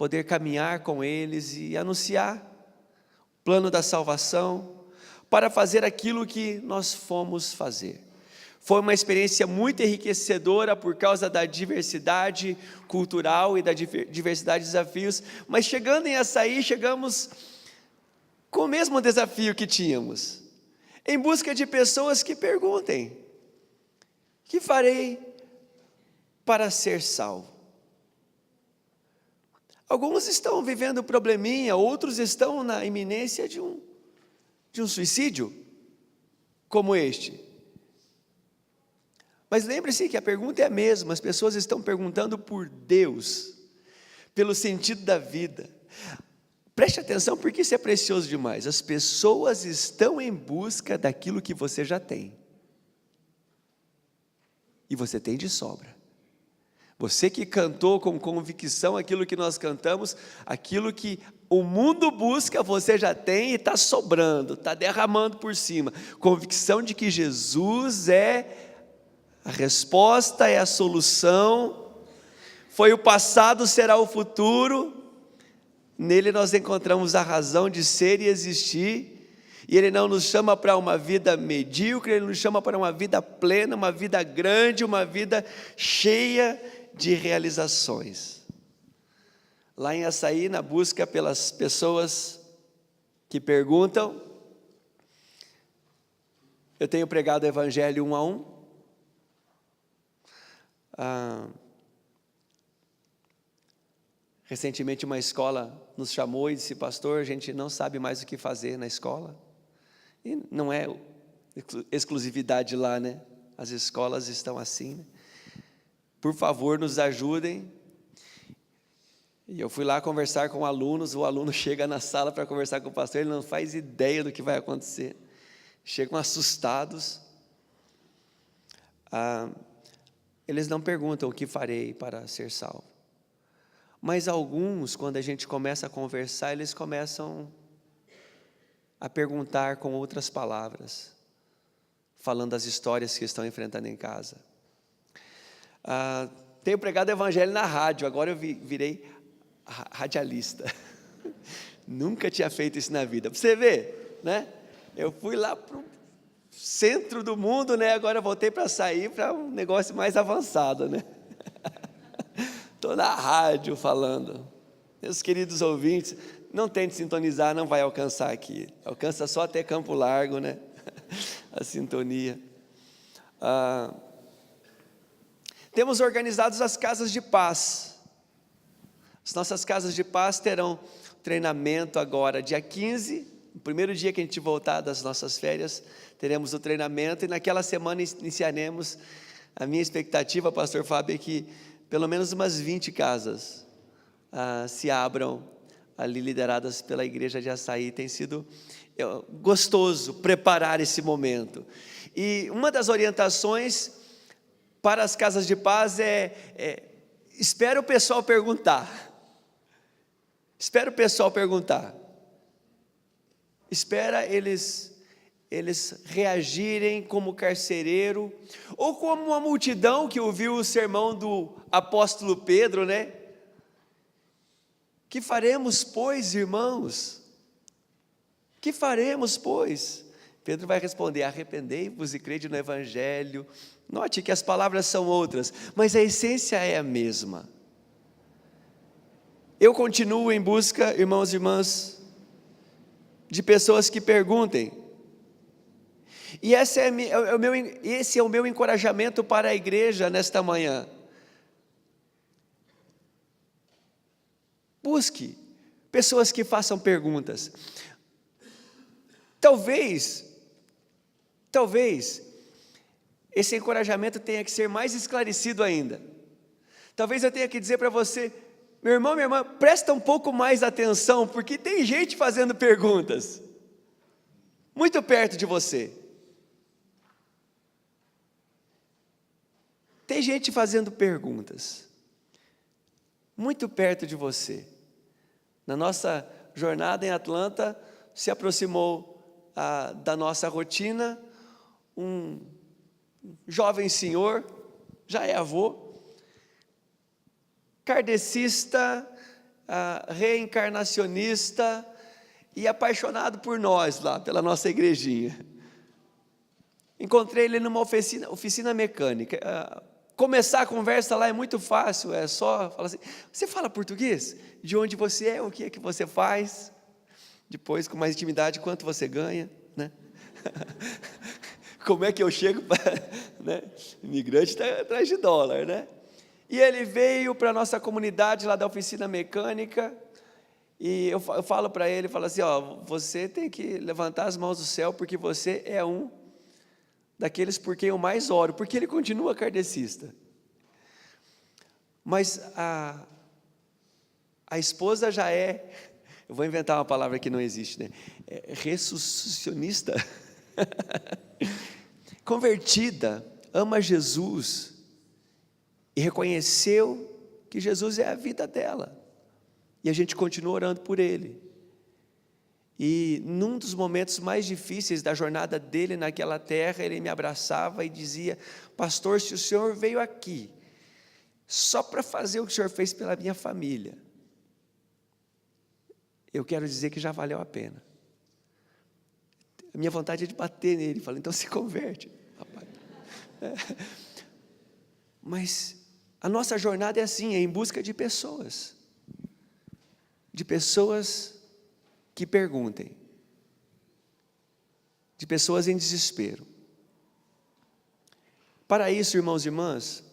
poder caminhar com eles e anunciar o plano da salvação, para fazer aquilo que nós fomos fazer. Foi uma experiência muito enriquecedora por causa da diversidade cultural e da diversidade de desafios, mas chegando em Açaí, chegamos com o mesmo desafio que tínhamos, em busca de pessoas que perguntem: que farei para ser salvo? Alguns estão vivendo probleminha, outros estão na iminência de um suicídio, como este. Mas lembre-se que a pergunta é a mesma, as pessoas estão perguntando por Deus, pelo sentido da vida. Preste atenção, porque isso é precioso demais. As pessoas estão em busca daquilo que você já tem. E você tem de sobra. Você que cantou com convicção aquilo que nós cantamos, aquilo que o mundo busca, você já tem e está sobrando, está derramando por cima. Convicção de que Jesus é a resposta, é a solução, foi o passado, será o futuro. Nele nós encontramos a razão de ser e existir, e Ele não nos chama para uma vida medíocre, Ele nos chama para uma vida plena, uma vida grande, uma vida cheia de realizações. Lá em Açaí, na busca pelas pessoas que perguntam, eu tenho pregado o Evangelho 1 a 1. Recentemente uma escola nos chamou e disse: pastor, a gente não sabe mais o que fazer na escola. E não é exclusividade lá, né? As escolas estão assim, né? Por favor, nos ajudem. E eu fui lá conversar com alunos, o aluno chega na sala para conversar com o pastor, ele não faz ideia do que vai acontecer. Chegam assustados. Eles não perguntam o que farei para ser salvo. Mas alguns, quando a gente começa a conversar, eles começam a perguntar com outras palavras, falando das histórias que estão enfrentando em casa. Tenho pregado o Evangelho na rádio, agora eu virei radialista. Nunca tinha feito isso na vida. Para você ver, né? Eu fui lá para o centro do mundo, né? Agora voltei para sair para um negócio mais avançado, né? Estou na rádio falando. Meus queridos ouvintes, não tente sintonizar, não vai alcançar aqui. Alcança só até Campo Largo, né? A sintonia. Temos organizados as casas de paz. As nossas casas de paz terão treinamento agora, dia 15, no primeiro dia que a gente voltar das nossas férias, teremos o treinamento, e naquela semana iniciaremos. A minha expectativa, pastor Fábio, é que pelo menos umas 20 casas se abram ali, lideradas pela igreja de Açaí. Tem sido gostoso preparar esse momento. E uma das orientações para as casas de paz espera o pessoal perguntar. Espera o pessoal perguntar. Espera eles reagirem como carcereiro, ou como uma multidão que ouviu o sermão do apóstolo Pedro, né? Que faremos, pois, irmãos? Que faremos, pois? Pedro vai responder: arrependei-vos e crede no Evangelho. Note que as palavras são outras, mas a essência é a mesma. Eu continuo em busca, irmãos e irmãs, de pessoas que perguntem. E esse é o meu encorajamento para a igreja nesta manhã. Busque pessoas que façam perguntas. Talvez esse encorajamento tenha que ser mais esclarecido ainda. Talvez eu tenha que dizer para você: meu irmão, minha irmã, presta um pouco mais atenção, porque tem gente fazendo perguntas, muito perto de você. Tem gente fazendo perguntas, muito perto de você. Na nossa jornada em Atlanta, se aproximou da nossa rotina um jovem senhor, já é avô, kardecista, reencarnacionista e apaixonado por nós lá, pela nossa igrejinha. Encontrei ele numa oficina mecânica. Começar a conversa lá é muito fácil, é só falar assim: você fala português? De onde você é? O que é que você faz? Depois, com mais intimidade, quanto você ganha, né? Como é que eu chego para, né? Imigrante está atrás de dólar, né? E ele veio para a nossa comunidade lá da oficina mecânica, e eu falo para ele, falo assim: ó, você tem que levantar as mãos do céu, porque você é um daqueles por quem eu mais oro, porque ele continua kardecista. Mas a esposa já é, eu vou inventar uma palavra que não existe, né? Ressuscitonista. Convertida, ama Jesus e reconheceu que Jesus é a vida dela. E a gente continua orando por ele. E num dos momentos mais difíceis da jornada dele naquela terra, ele me abraçava e dizia: pastor, se o senhor veio aqui só para fazer o que o senhor fez pela minha família, eu quero dizer que já valeu a pena. A minha vontade é de bater nele. Falei: então se converte, rapaz. Mas a nossa jornada é assim, é em busca de pessoas que perguntem, de pessoas em desespero. Para isso, irmãos e irmãs,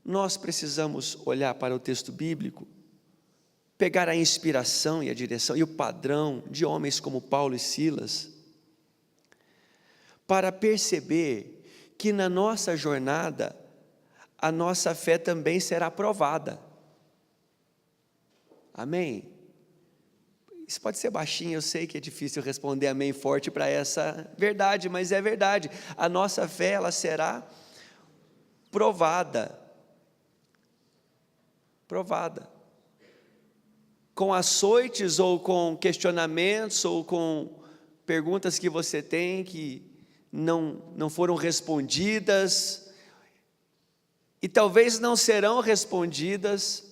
nós precisamos olhar para o texto bíblico, pegar a inspiração e a direção e o padrão de homens como Paulo e Silas, para perceber que na nossa jornada, a nossa fé também será provada. Amém? Isso pode ser baixinho, eu sei que é difícil responder amém forte para essa verdade, mas é verdade. A nossa fé, ela será provada. Provada. Com açoites, ou com questionamentos, ou com perguntas que você tem que não foram respondidas, e talvez não serão respondidas,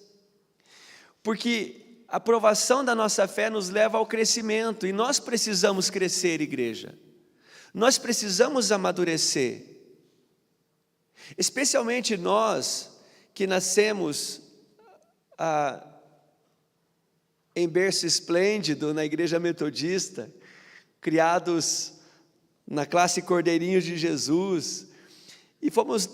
porque a provação da nossa fé nos leva ao crescimento, e nós precisamos crescer, igreja. Nós precisamos amadurecer. Especialmente nós que nascemos em berço esplêndido na igreja metodista, criados na classe Cordeirinhos de Jesus, e fomos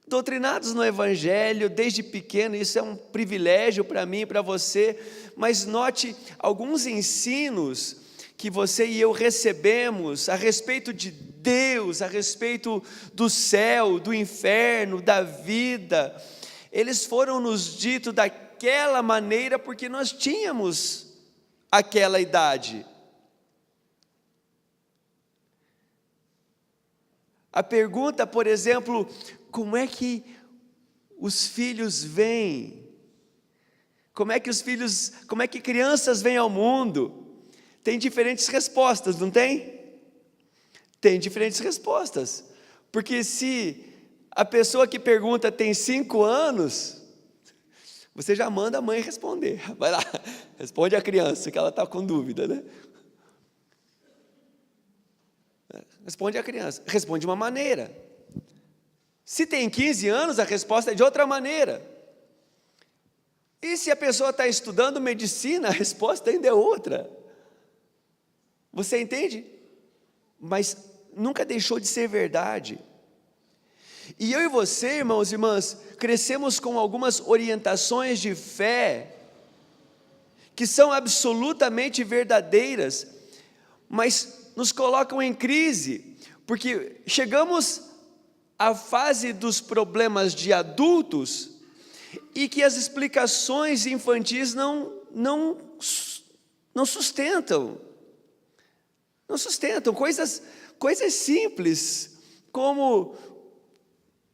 doutrinados no Evangelho desde pequeno. Isso é um privilégio para mim e para você, mas note alguns ensinos que você e eu recebemos a respeito de Deus, a respeito do céu, do inferno, da vida. Eles foram nos ditos daquela maneira porque nós tínhamos aquela idade. A pergunta, por exemplo, como é que os filhos vêm? Como é que crianças vêm ao mundo? Tem diferentes respostas, não tem? Tem diferentes respostas. Porque se a pessoa que pergunta tem 5 anos, você já manda a mãe responder. Vai lá, responde a criança, que ela está com dúvida, né? Responde a criança, responde de uma maneira. Se tem 15 anos, a resposta é de outra maneira. E se a pessoa está estudando medicina, a resposta ainda é outra. Você entende? Mas nunca deixou de ser verdade. E eu e você, irmãos e irmãs, crescemos com algumas orientações de fé que são absolutamente verdadeiras, mas nos colocam em crise, porque chegamos à fase dos problemas de adultos e que as explicações infantis não sustentam. Não sustentam coisas simples, como: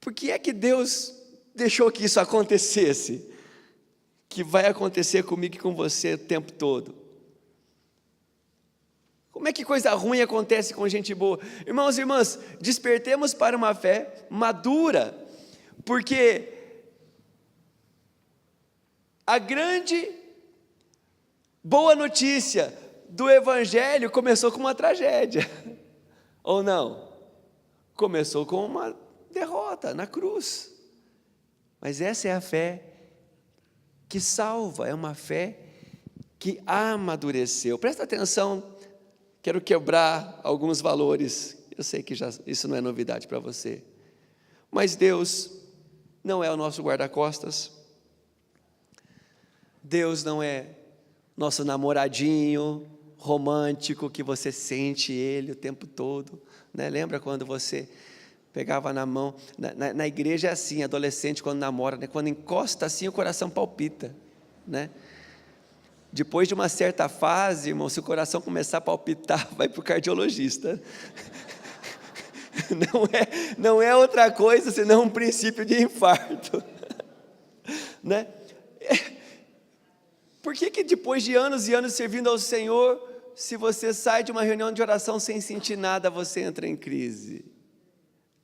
por que é que Deus deixou que isso acontecesse? Que vai acontecer comigo e com você o tempo todo. Como é que coisa ruim acontece com gente boa? Irmãos e irmãs, despertemos para uma fé madura, porque a grande Boa notícia do Evangelho começou com uma tragédia, ou não? Começou com uma derrota na cruz. Mas essa é a fé que salva, é uma fé que amadureceu. Presta atenção, quero quebrar alguns valores. Eu sei que isso não é novidade para você. Mas Deus não é o nosso guarda-costas. Deus não é nosso namoradinho romântico que você sente Ele o tempo todo, né? Lembra quando você pegava na mão, na igreja é assim, adolescente quando namora, né? Quando encosta assim o coração palpita, né? Depois de uma certa fase, irmão, se o coração começar a palpitar, vai para o cardiologista. Não é outra coisa senão um princípio de infarto, né? Por que depois de anos e anos servindo ao Senhor, se você sai de uma reunião de oração sem sentir nada, você entra em crise?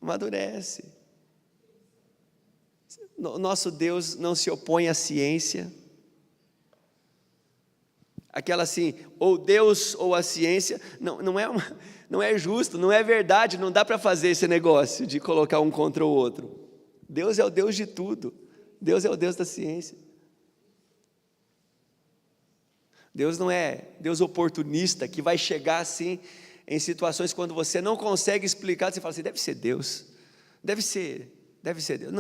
Amadurece. Nosso Deus não se opõe à ciência. Aquela assim, ou Deus ou a ciência, não é justo, não é verdade, não dá para fazer esse negócio de colocar um contra o outro. Deus é o Deus de tudo, Deus é o Deus da ciência. Deus não é Deus oportunista, que vai chegar assim, em situações quando você não consegue explicar, você fala assim, deve ser Deus, deve ser Deus.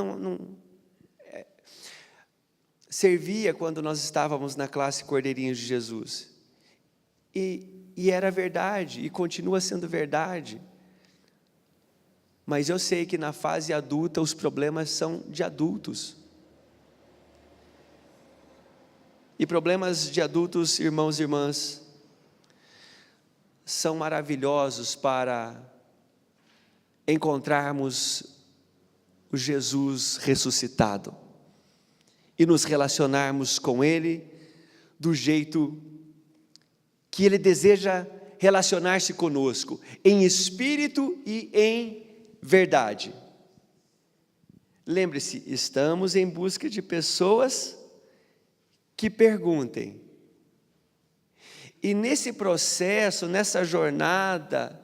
Servia quando nós estávamos na classe Cordeirinhos de Jesus, e era verdade, e continua sendo verdade, mas eu sei que na fase adulta os problemas são de adultos, e problemas de adultos, irmãos e irmãs, são maravilhosos para encontrarmos o Jesus ressuscitado, e nos relacionarmos com Ele do jeito que Ele deseja relacionar-se conosco, em espírito e em verdade. Lembre-se, estamos em busca de pessoas que perguntem. E nesse processo, nessa jornada,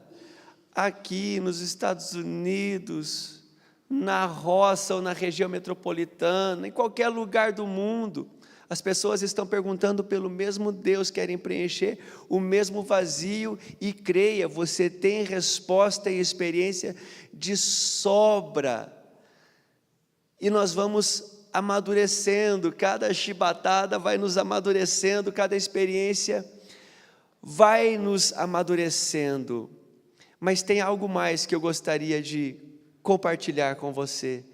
aqui nos Estados Unidos, na roça ou na região metropolitana, em qualquer lugar do mundo, as pessoas estão perguntando pelo mesmo Deus, querem preencher o mesmo vazio, e creia, você tem resposta e experiência de sobra, e nós vamos amadurecendo, cada chibatada vai nos amadurecendo, cada experiência vai nos amadurecendo, mas tem algo mais que eu gostaria de compartilhar com você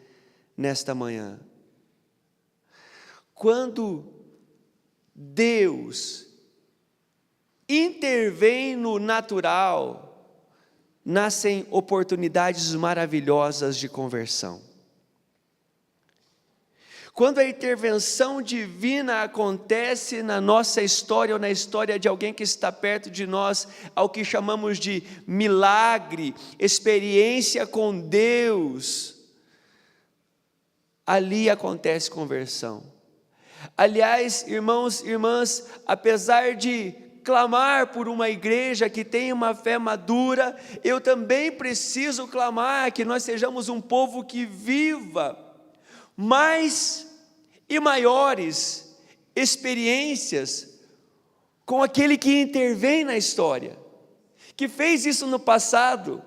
nesta manhã. Quando Deus intervém no natural, nascem oportunidades maravilhosas de conversão. Quando a intervenção divina acontece na nossa história ou na história de alguém que está perto de nós, ao que chamamos de milagre, experiência com Deus, ali acontece conversão. Aliás, irmãos e irmãs, apesar de clamar por uma igreja que tem uma fé madura, eu também preciso clamar que nós sejamos um povo que viva mais e maiores experiências com aquele que intervém na história, que fez isso no passado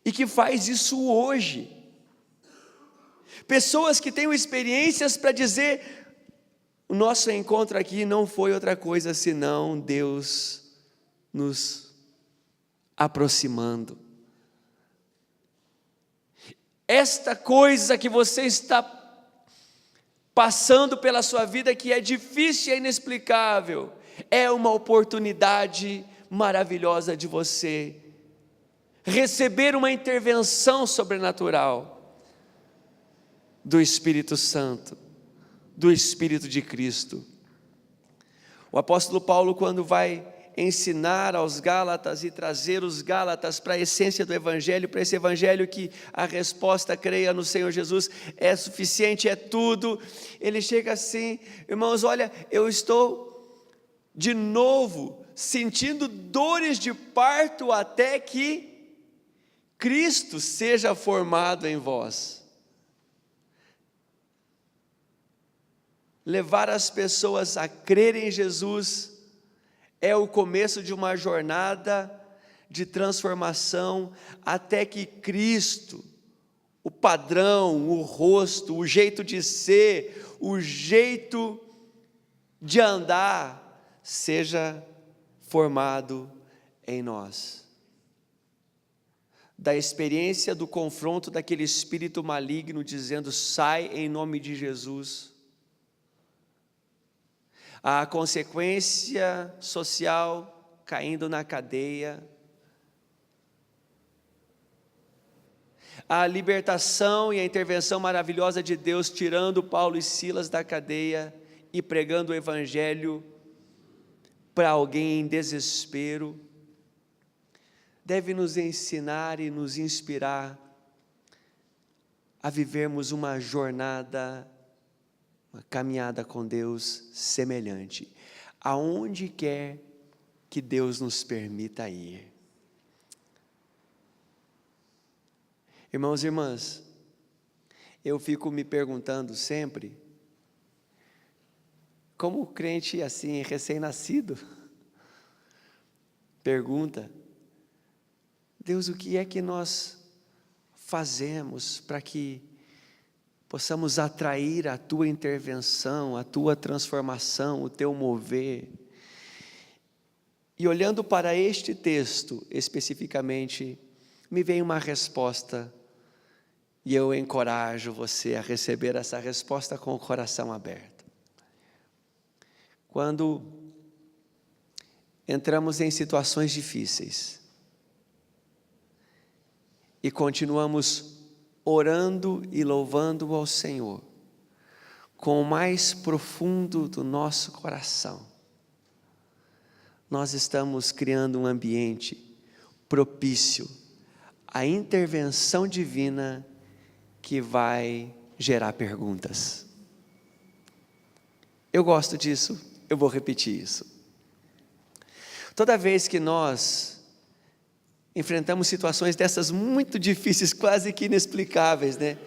e que faz isso hoje. Pessoas que tenham experiências para dizer, o nosso encontro aqui não foi outra coisa senão Deus nos aproximando. Esta coisa que você está passando pela sua vida, que é difícil e inexplicável, é uma oportunidade maravilhosa de você receber uma intervenção sobrenatural do Espírito Santo, do Espírito de Cristo. O apóstolo Paulo, quando vai ensinar aos Gálatas e trazer os Gálatas para a essência do Evangelho, para esse Evangelho que a resposta, creia no Senhor Jesus, é suficiente, é tudo, ele chega assim, irmãos, olha, eu estou de novo, sentindo dores de parto até que Cristo seja formado em vós. Levar as pessoas a crerem em Jesus é o começo de uma jornada de transformação até que Cristo, o padrão, o rosto, o jeito de ser, o jeito de andar, seja formado em nós. Da experiência do confronto daquele espírito maligno dizendo: sai em nome de Jesus. A consequência social caindo na cadeia, a libertação e a intervenção maravilhosa de Deus tirando Paulo e Silas da cadeia e pregando o evangelho para alguém em desespero, deve nos ensinar e nos inspirar a vivermos uma jornada, uma caminhada com Deus semelhante, aonde quer que Deus nos permita ir. Irmãos e irmãs, eu fico me perguntando sempre, como o crente assim, recém-nascido, pergunta: Deus, o que é que nós fazemos para que possamos atrair a Tua intervenção, a Tua transformação, o Teu mover? E olhando para este texto especificamente, me vem uma resposta, e eu encorajo você a receber essa resposta com o coração aberto. Quando entramos em situações difíceis e continuamos orando e louvando ao Senhor com o mais profundo do nosso coração, nós estamos criando um ambiente propício à intervenção divina que vai gerar perguntas. Eu gosto disso, eu vou repetir isso. Toda vez que nós enfrentamos situações dessas muito difíceis, quase que inexplicáveis, né?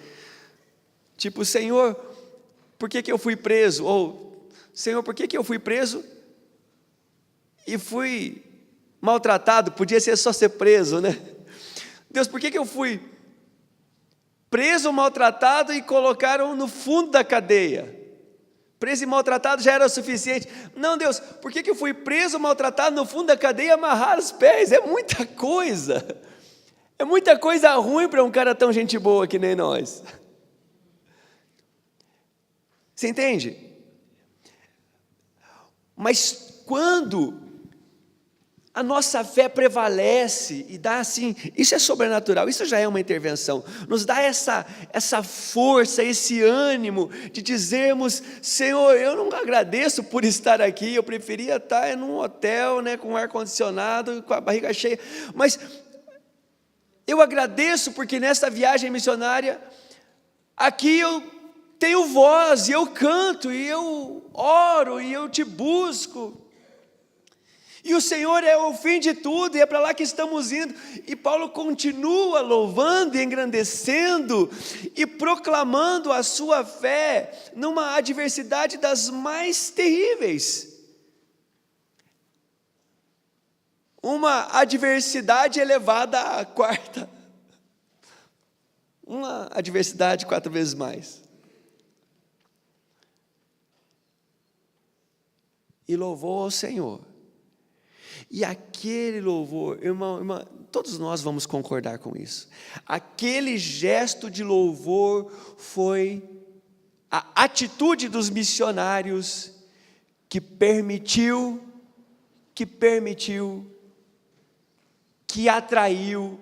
Tipo, Senhor, por que eu fui preso? Ou, Senhor, por que eu fui preso e fui maltratado? Podia ser só ser preso, né? Deus, por que eu fui preso, maltratado e colocaram no fundo da cadeia? Preso e maltratado já era o suficiente. Não, Deus, por que eu fui preso, maltratado, no fundo da cadeia e amarrar os pés? É muita coisa. É muita coisa ruim para um cara tão gente boa que nem nós. Você entende? Mas quando a nossa fé prevalece e dá assim, isso é sobrenatural, isso já é uma intervenção, nos dá essa força, esse ânimo de dizermos: Senhor, eu não agradeço por estar aqui, eu preferia estar num hotel, né, com ar-condicionado, com a barriga cheia, mas eu agradeço porque nessa viagem missionária, aqui eu tenho voz, e eu canto, e eu oro, e eu te busco, e o Senhor é o fim de tudo, e é para lá que estamos indo. E Paulo continua louvando e engrandecendo e proclamando a sua fé numa adversidade das mais terríveis. Uma adversidade elevada à quarta. Uma adversidade 4 vezes mais. E louvou ao Senhor. E aquele louvor, irmã, todos nós vamos concordar com isso. Aquele gesto de louvor foi a atitude dos missionários que permitiu, que atraiu,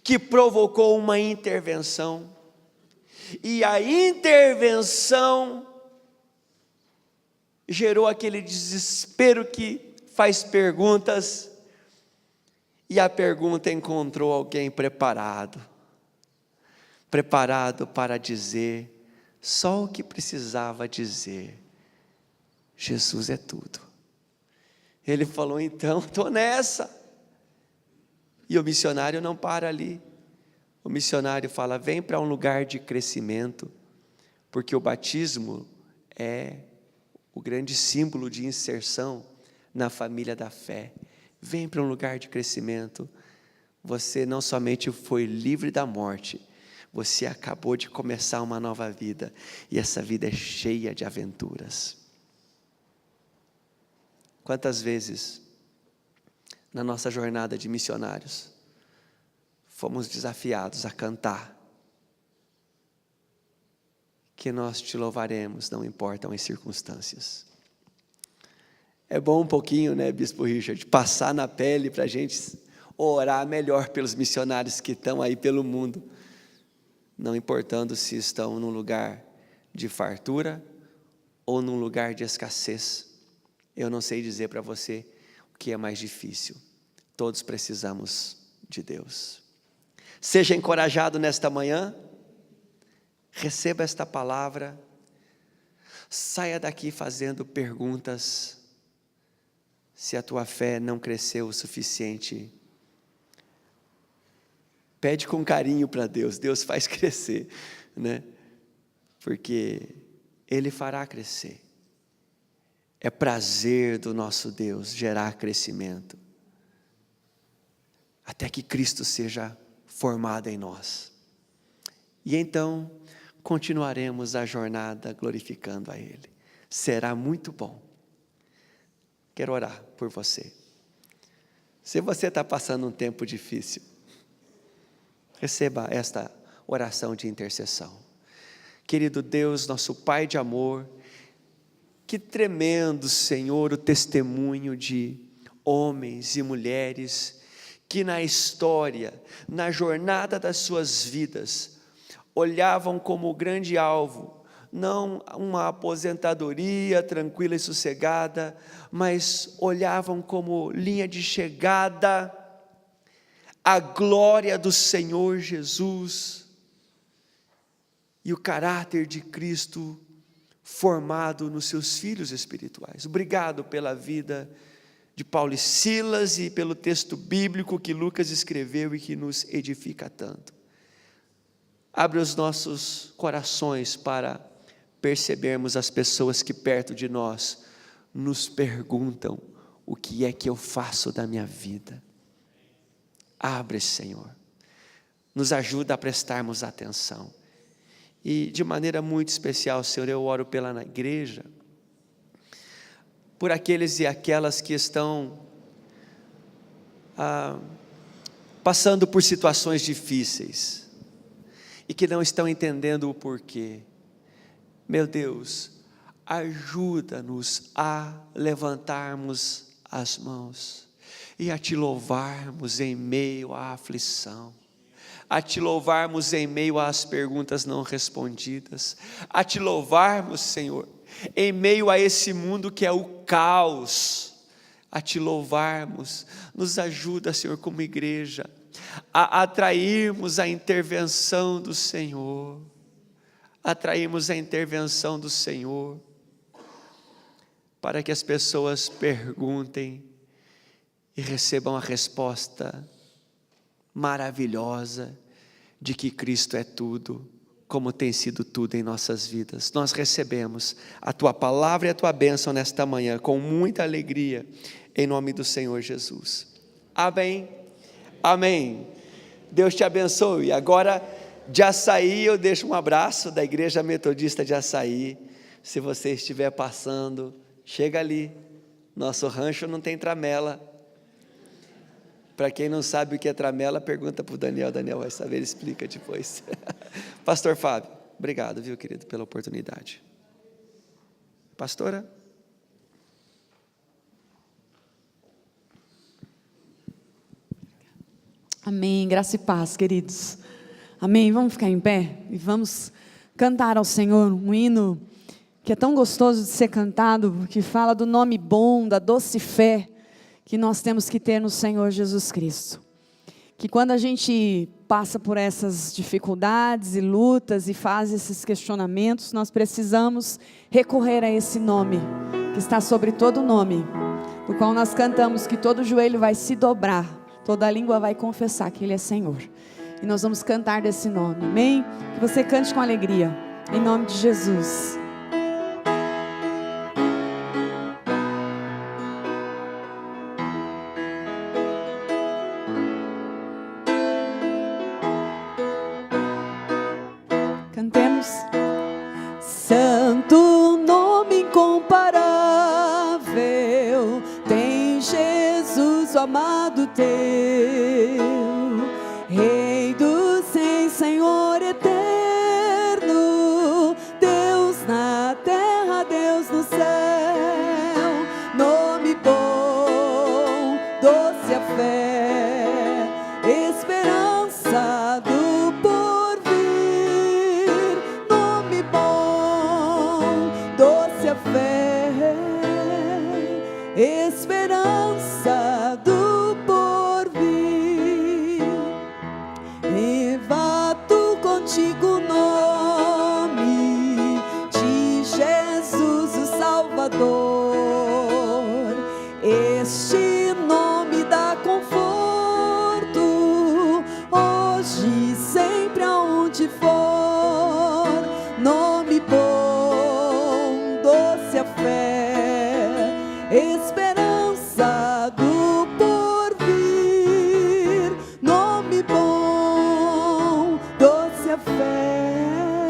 que provocou uma intervenção. E a intervenção gerou aquele desespero que faz perguntas, e a pergunta encontrou alguém preparado para dizer só o que precisava dizer: Jesus é tudo, Ele falou, então, estou nessa. E o missionário não para ali. O missionário fala, vem para um lugar de crescimento, porque o batismo é o grande símbolo de inserção na família da fé. Vem para um lugar de crescimento. Você não somente foi livre da morte, você acabou de começar uma nova vida, e essa vida é cheia de aventuras. Quantas vezes, na nossa jornada de missionários, fomos desafiados a cantar, que nós te louvaremos, não importam as circunstâncias. É bom um pouquinho, né, Bispo Richard, passar na pele para a gente orar melhor pelos missionários que estão aí pelo mundo, não importando se estão num lugar de fartura ou num lugar de escassez. Eu não sei dizer para você o que é mais difícil. Todos precisamos de Deus. Seja encorajado nesta manhã. Receba esta palavra. Saia daqui fazendo perguntas. Se a tua fé não cresceu o suficiente, pede com carinho para Deus. Deus faz crescer, né? Porque Ele fará crescer. É prazer do nosso Deus gerar crescimento, até que Cristo seja formado em nós. E então continuaremos a jornada glorificando a Ele. Será muito bom. Quero orar por você. Se você está passando um tempo difícil, receba esta oração de intercessão. Querido Deus, nosso Pai de amor, que tremendo, Senhor, o testemunho de homens e mulheres que na história, na jornada das suas vidas, olhavam como grande alvo, não uma aposentadoria tranquila e sossegada, mas olhavam como linha de chegada a glória do Senhor Jesus e o caráter de Cristo formado nos seus filhos espirituais. Obrigado pela vida de Paulo e Silas e pelo texto bíblico que Lucas escreveu e que nos edifica tanto. Abre os nossos corações para percebermos as pessoas que perto de nós nos perguntam: o que é que eu faço da minha vida? Abre, Senhor, nos ajuda a prestarmos atenção. E de maneira muito especial, Senhor, eu oro pela igreja, por aqueles e aquelas que estão passando por situações difíceis e que não estão entendendo o porquê. Meu Deus, ajuda-nos a levantarmos as mãos e a Te louvarmos em meio à aflição, a Te louvarmos em meio às perguntas não respondidas, a Te louvarmos, Senhor, em meio a esse mundo que é o caos, a Te louvarmos. Nos ajuda, Senhor, como igreja, a atrairmos a intervenção do Senhor, atrairmos a intervenção do Senhor, para que as pessoas perguntem e recebam a resposta maravilhosa de que Cristo é tudo, como tem sido tudo em nossas vidas. Nós recebemos a Tua palavra e a Tua bênção nesta manhã, com muita alegria, em nome do Senhor Jesus. Amém, amém. Deus te abençoe. Agora, de Açaí, eu deixo um abraço da Igreja Metodista de Açaí. Se você estiver passando, chega ali. Nosso rancho não tem tramela. Para quem não sabe o que é tramela, pergunta para o Daniel. Daniel vai saber, ele explica depois. Pastor Fábio, obrigado, viu, querido, pela oportunidade. Pastora? Amém, graça e paz, queridos. Amém, vamos ficar em pé e vamos cantar ao Senhor um hino que é tão gostoso de ser cantado, que fala do nome bom, da doce fé que nós temos que ter no Senhor Jesus Cristo. Que quando a gente passa por essas dificuldades e lutas e faz esses questionamentos, nós precisamos recorrer a esse nome, que está sobre todo nome. do qual nós cantamos que todo joelho vai se dobrar, toda língua vai confessar que Ele é Senhor. E nós vamos cantar desse nome, amém? Que você cante com alegria, em nome de Jesus. Cantemos. Santo nome incomparável, tem Jesus, o amado teu, Rei dos reis, Senhor eterno, Deus na terra, Deus no céu, nome bom, doce a fé, esperança do porvir, nome bom, doce a fé, esperança do porvir. Levato contigo o nome de Jesus, o Salvador. Este nome dá conforto, hoje e sempre aonde for. Nome bom, doce a fé, esperança do porvir. Nome bom, doce a fé,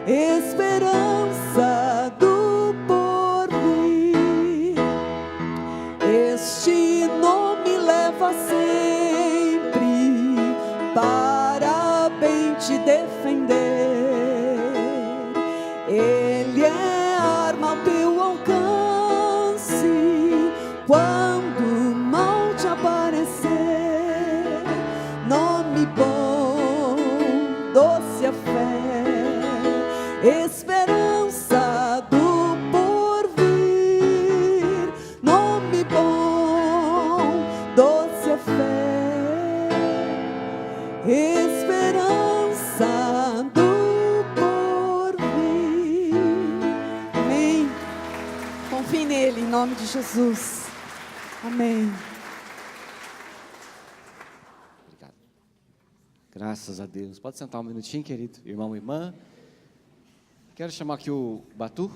esperança do porvir. Este nome leva sempre para bem te defender. Ele é arma ao teu alcance quando o mal te aparecer. Nome bom, doce a fé, esperança do porvir. Nome bom, doce a fé, esperança do porvir. Amém. Confie nele, em nome de Jesus. Amém. Obrigado. Graças a Deus. Pode sentar um minutinho, querido irmão e irmã. Quero chamar aqui o Batu.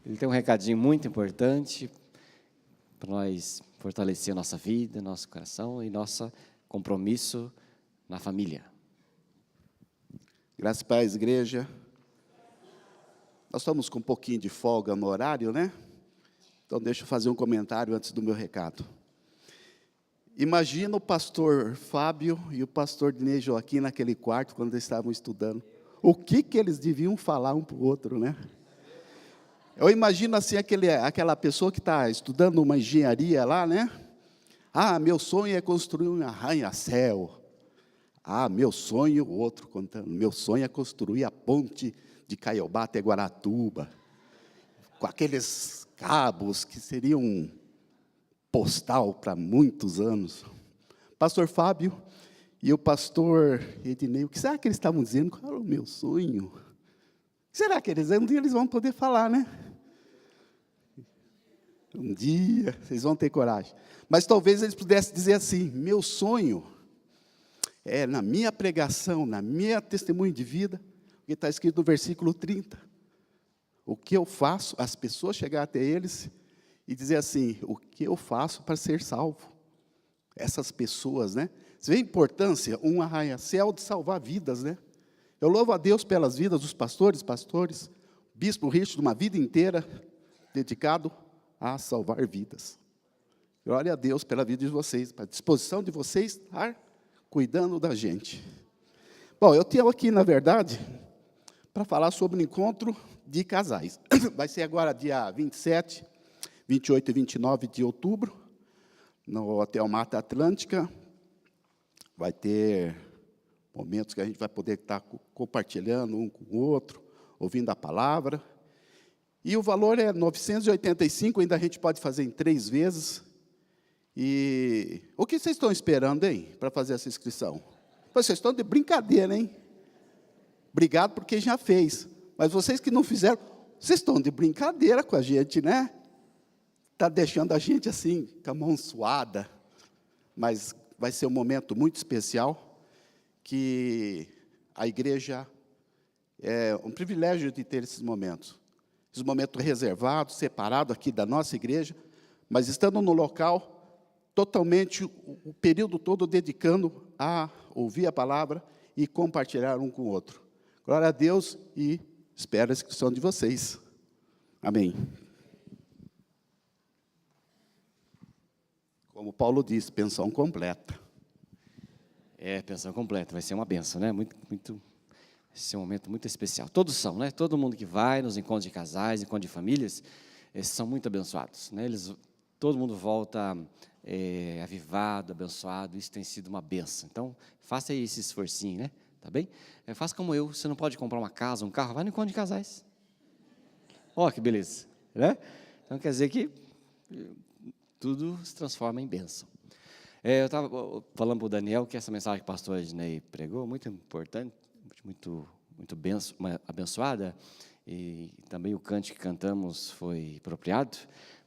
Ele tem um recadinho muito importante para nós fortalecer a nossa vida, nosso coração e nosso compromisso na família. Graças a Deus, igreja. Nós estamos com um pouquinho de folga no horário, né? Então, deixa eu fazer um comentário antes do meu recado. Imagina o pastor Fábio e o pastor Dinei Joaquim naquele quarto, quando eles estavam estudando. O que eles deviam falar um para o outro, né? Eu imagino assim, aquela pessoa que está estudando uma engenharia lá, né? Ah, meu sonho é construir um arranha-céu. Ah, meu sonho, o outro contando, meu sonho é construir a ponte de Caiobá até Guaratuba, com aqueles cabos que seriam um postal para muitos anos. Pastor Fábio e o pastor Ednei, o que será que eles estavam dizendo? Qual era o meu sonho? Será que um dia eles vão poder falar, né? Um dia, vocês vão ter coragem. Mas talvez eles pudessem dizer assim, meu sonho é na minha pregação, na minha testemunho de vida, que está escrito no versículo 30. O que eu faço, as pessoas chegar até eles e dizer assim, o que eu faço para ser salvo? Essas pessoas, né? Você vê a importância, um arranha-céu de salvar vidas, né? Eu louvo a Deus pelas vidas dos pastores, bispo Richard, uma vida inteira dedicado a salvar vidas. Glória a Deus pela vida de vocês, para a disposição de vocês estar cuidando da gente. Bom, eu tenho aqui, na verdade, para falar sobre o encontro de casais. Vai ser agora dia 27, 28 e 29 de outubro, no Hotel Mata Atlântica. Vai ter momentos que a gente vai poder estar compartilhando um com o outro, ouvindo a palavra. E o valor é 985, ainda a gente pode fazer em 3 vezes. E o que vocês estão esperando, hein, para fazer essa inscrição? Vocês estão de brincadeira, hein? Obrigado por quem já fez. Mas vocês que não fizeram, vocês estão de brincadeira com a gente, né? está deixando a gente assim, com a mão suada, mas vai ser um momento muito especial, que a igreja é um privilégio de ter esses momentos reservados, separados aqui da nossa igreja, mas estando no local, totalmente, o período todo dedicando a ouvir a palavra e compartilhar um com o outro. Glória a Deus e espero a inscrição de vocês. Amém. Como Paulo disse, pensão completa. Pensão completa, vai ser uma benção, né? Vai ser um momento muito especial. Todos são, né? Todo mundo que vai nos encontros de casais, encontros de famílias, são muito abençoados, né? Todo mundo volta avivado, abençoado, isso tem sido uma benção. Então, faça aí esse esforcinho, né? Tá bem? Faça como eu, você não pode comprar uma casa, um carro, vai no encontro de casais. Ó, que beleza, né? Então, quer dizer que tudo se transforma em bênção. Eu estava falando para o Daniel que essa mensagem que o pastor Ednei pregou, muito importante, muito abençoada, e também o cântico que cantamos foi apropriado,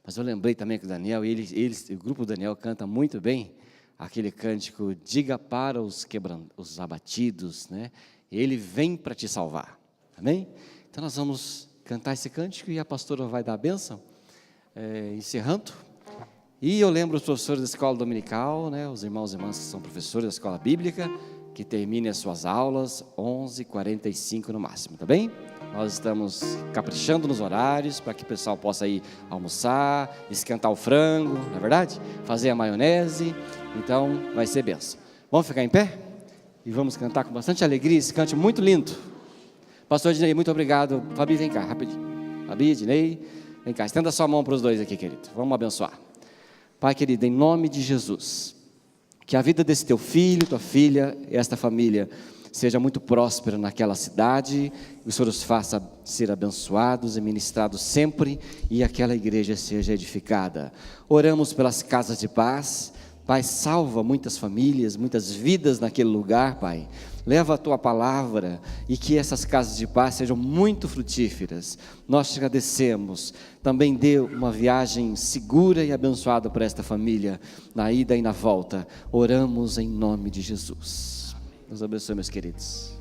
mas eu lembrei também que o Daniel, o grupo do Daniel canta muito bem aquele cântico, diga para os abatidos, né? Ele vem para te salvar, amém? Então nós vamos cantar esse cântico e a pastora vai dar a bênção, encerrando. E eu lembro os professores da escola dominical, né, os irmãos e irmãs que são professores da escola bíblica, que terminem as suas aulas 11h45 no máximo, tá bem? Nós estamos caprichando nos horários para que o pessoal possa ir almoçar, esquentar o frango, não é verdade? Fazer a maionese, então vai ser benção. Vamos ficar em pé? E vamos cantar com bastante alegria esse cante muito lindo. Pastor Ednei, muito obrigado. Fabi, vem cá, rapidinho. Fabi, Ednei, vem cá, estenda sua mão para os dois aqui, querido. Vamos abençoar. Pai querido, em nome de Jesus, que a vida desse teu filho, tua filha, esta família, seja muito próspera naquela cidade, que o Senhor os faça ser abençoados e ministrados sempre, e aquela igreja seja edificada. Oramos pelas casas de paz, Pai, salva muitas famílias, muitas vidas naquele lugar, Pai. Leva a Tua palavra e que essas casas de paz sejam muito frutíferas. Nós te agradecemos. Também dê uma viagem segura e abençoada para esta família, na ida e na volta. Oramos em nome de Jesus. Deus abençoe, meus queridos.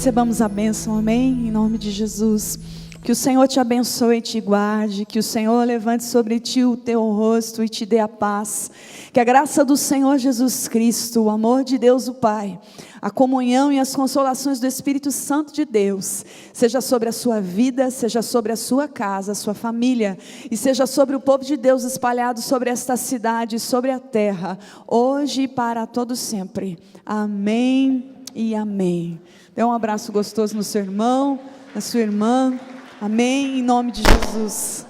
recebamos a bênção, amém? Em nome de Jesus. Que o Senhor te abençoe e te guarde, que o Senhor levante sobre ti o teu rosto e te dê a paz. Que a graça do Senhor Jesus Cristo, o amor de Deus o Pai, a comunhão e as consolações do Espírito Santo de Deus, seja sobre a sua vida, seja sobre a sua casa, a sua família, e seja sobre o povo de Deus espalhado sobre esta cidade, sobre a terra, hoje e para todo sempre. Amém e amém. Dê um abraço gostoso no seu irmão, na sua irmã. Amém, em nome de Jesus.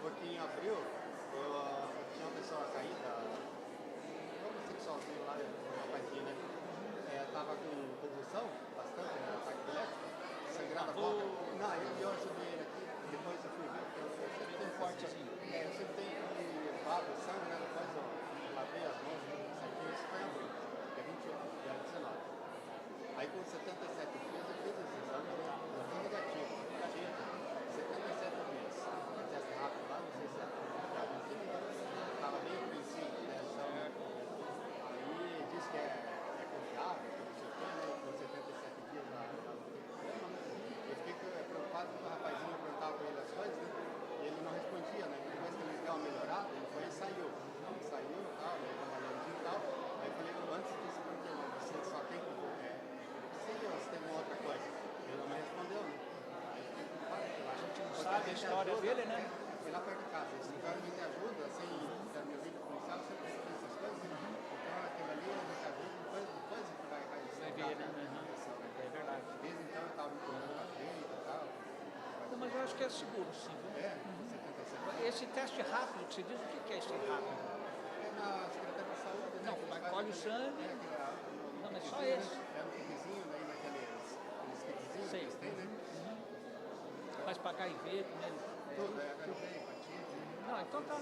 Porque em abril eu tinha uma pessoa caída, homossexualzinho lá, um rapazinho, né? Tava com convulsão, bastante, né? Ataque elétrico, sangrando a boca. Não, eu ajudei ele aqui, depois eu fui ver, porque eu sempre tenho forte assim. Eu sempre tenho vaso, sangue, né? Depois eu lavei as mãos, isso foi em abril, dia 28, dia 19. Aí com 77 dias eu fiz esse exame, né? Eu fui negativo, negativo, 77 dias. Teste rápido lá, não sei se estava bem princípio, né? Então, aí diz que é confiável, não sei o que, né? Com 77 dias lá não tem problema, né? Eu fiquei preocupado porque o rapazinho perguntava para ele as coisas, né? E ele não respondia, né? Depois que ele deu uma melhorada, ele foi e saiu. Ele saiu e tal, ele trabalhando e tal. Aí eu falei, antes disso, porque não, você só tem que você tem uma outra coisa. Ele não me respondeu, né? Aí eu fiquei preocupado. A gente não sabe a história dele, né? Foi lá perto de casa. Então a gente ajuda, assim, da minha vida policial, sempre tem essas coisas. Então aquilo ali a gente ajuda, depois a gente vai ver, né? É verdade. Desde então eu estava me cuidando da frente e tal. Não, mas eu acho que é seguro, sim. É, 77. Esse teste rápido que você diz, o que é esse rápido? É na Secretaria de Saúde, né? Não, mas colhe o sangue. Não, mas só esse. É um kitzinho, né? Naqueles kitzinhos que eles têm, né? Faz para HIV, né? Tudo, HIV, hepatite. Não, então tá.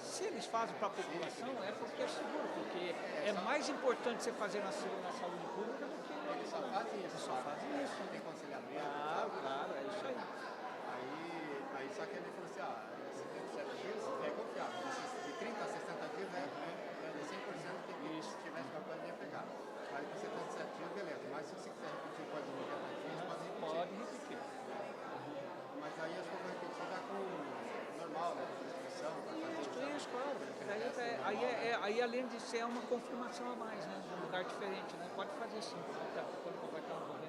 Se eles fazem para a população, é porque é seguro, porque é mais importante você fazer na saúde pública do que... Eles só fazem isso. Só fazem isso. Tem aconselhamento. Claro, é isso aí. Aí só que ele falou assim, 77 dias é confiável. De 30 a 60 dias é 100% que se tivesse uma coisa ia pegar. Aí com 77 dias, beleza. Mas se você quiser repetir pode vir pode repetir. Mas aí acho que eu vou repetir já com normal, né? Inscrição, para fazer isso, claro. Aí além de ser uma confirmação a mais, né? Um lugar diferente, né? Pode fazer sim. Quando vai estar um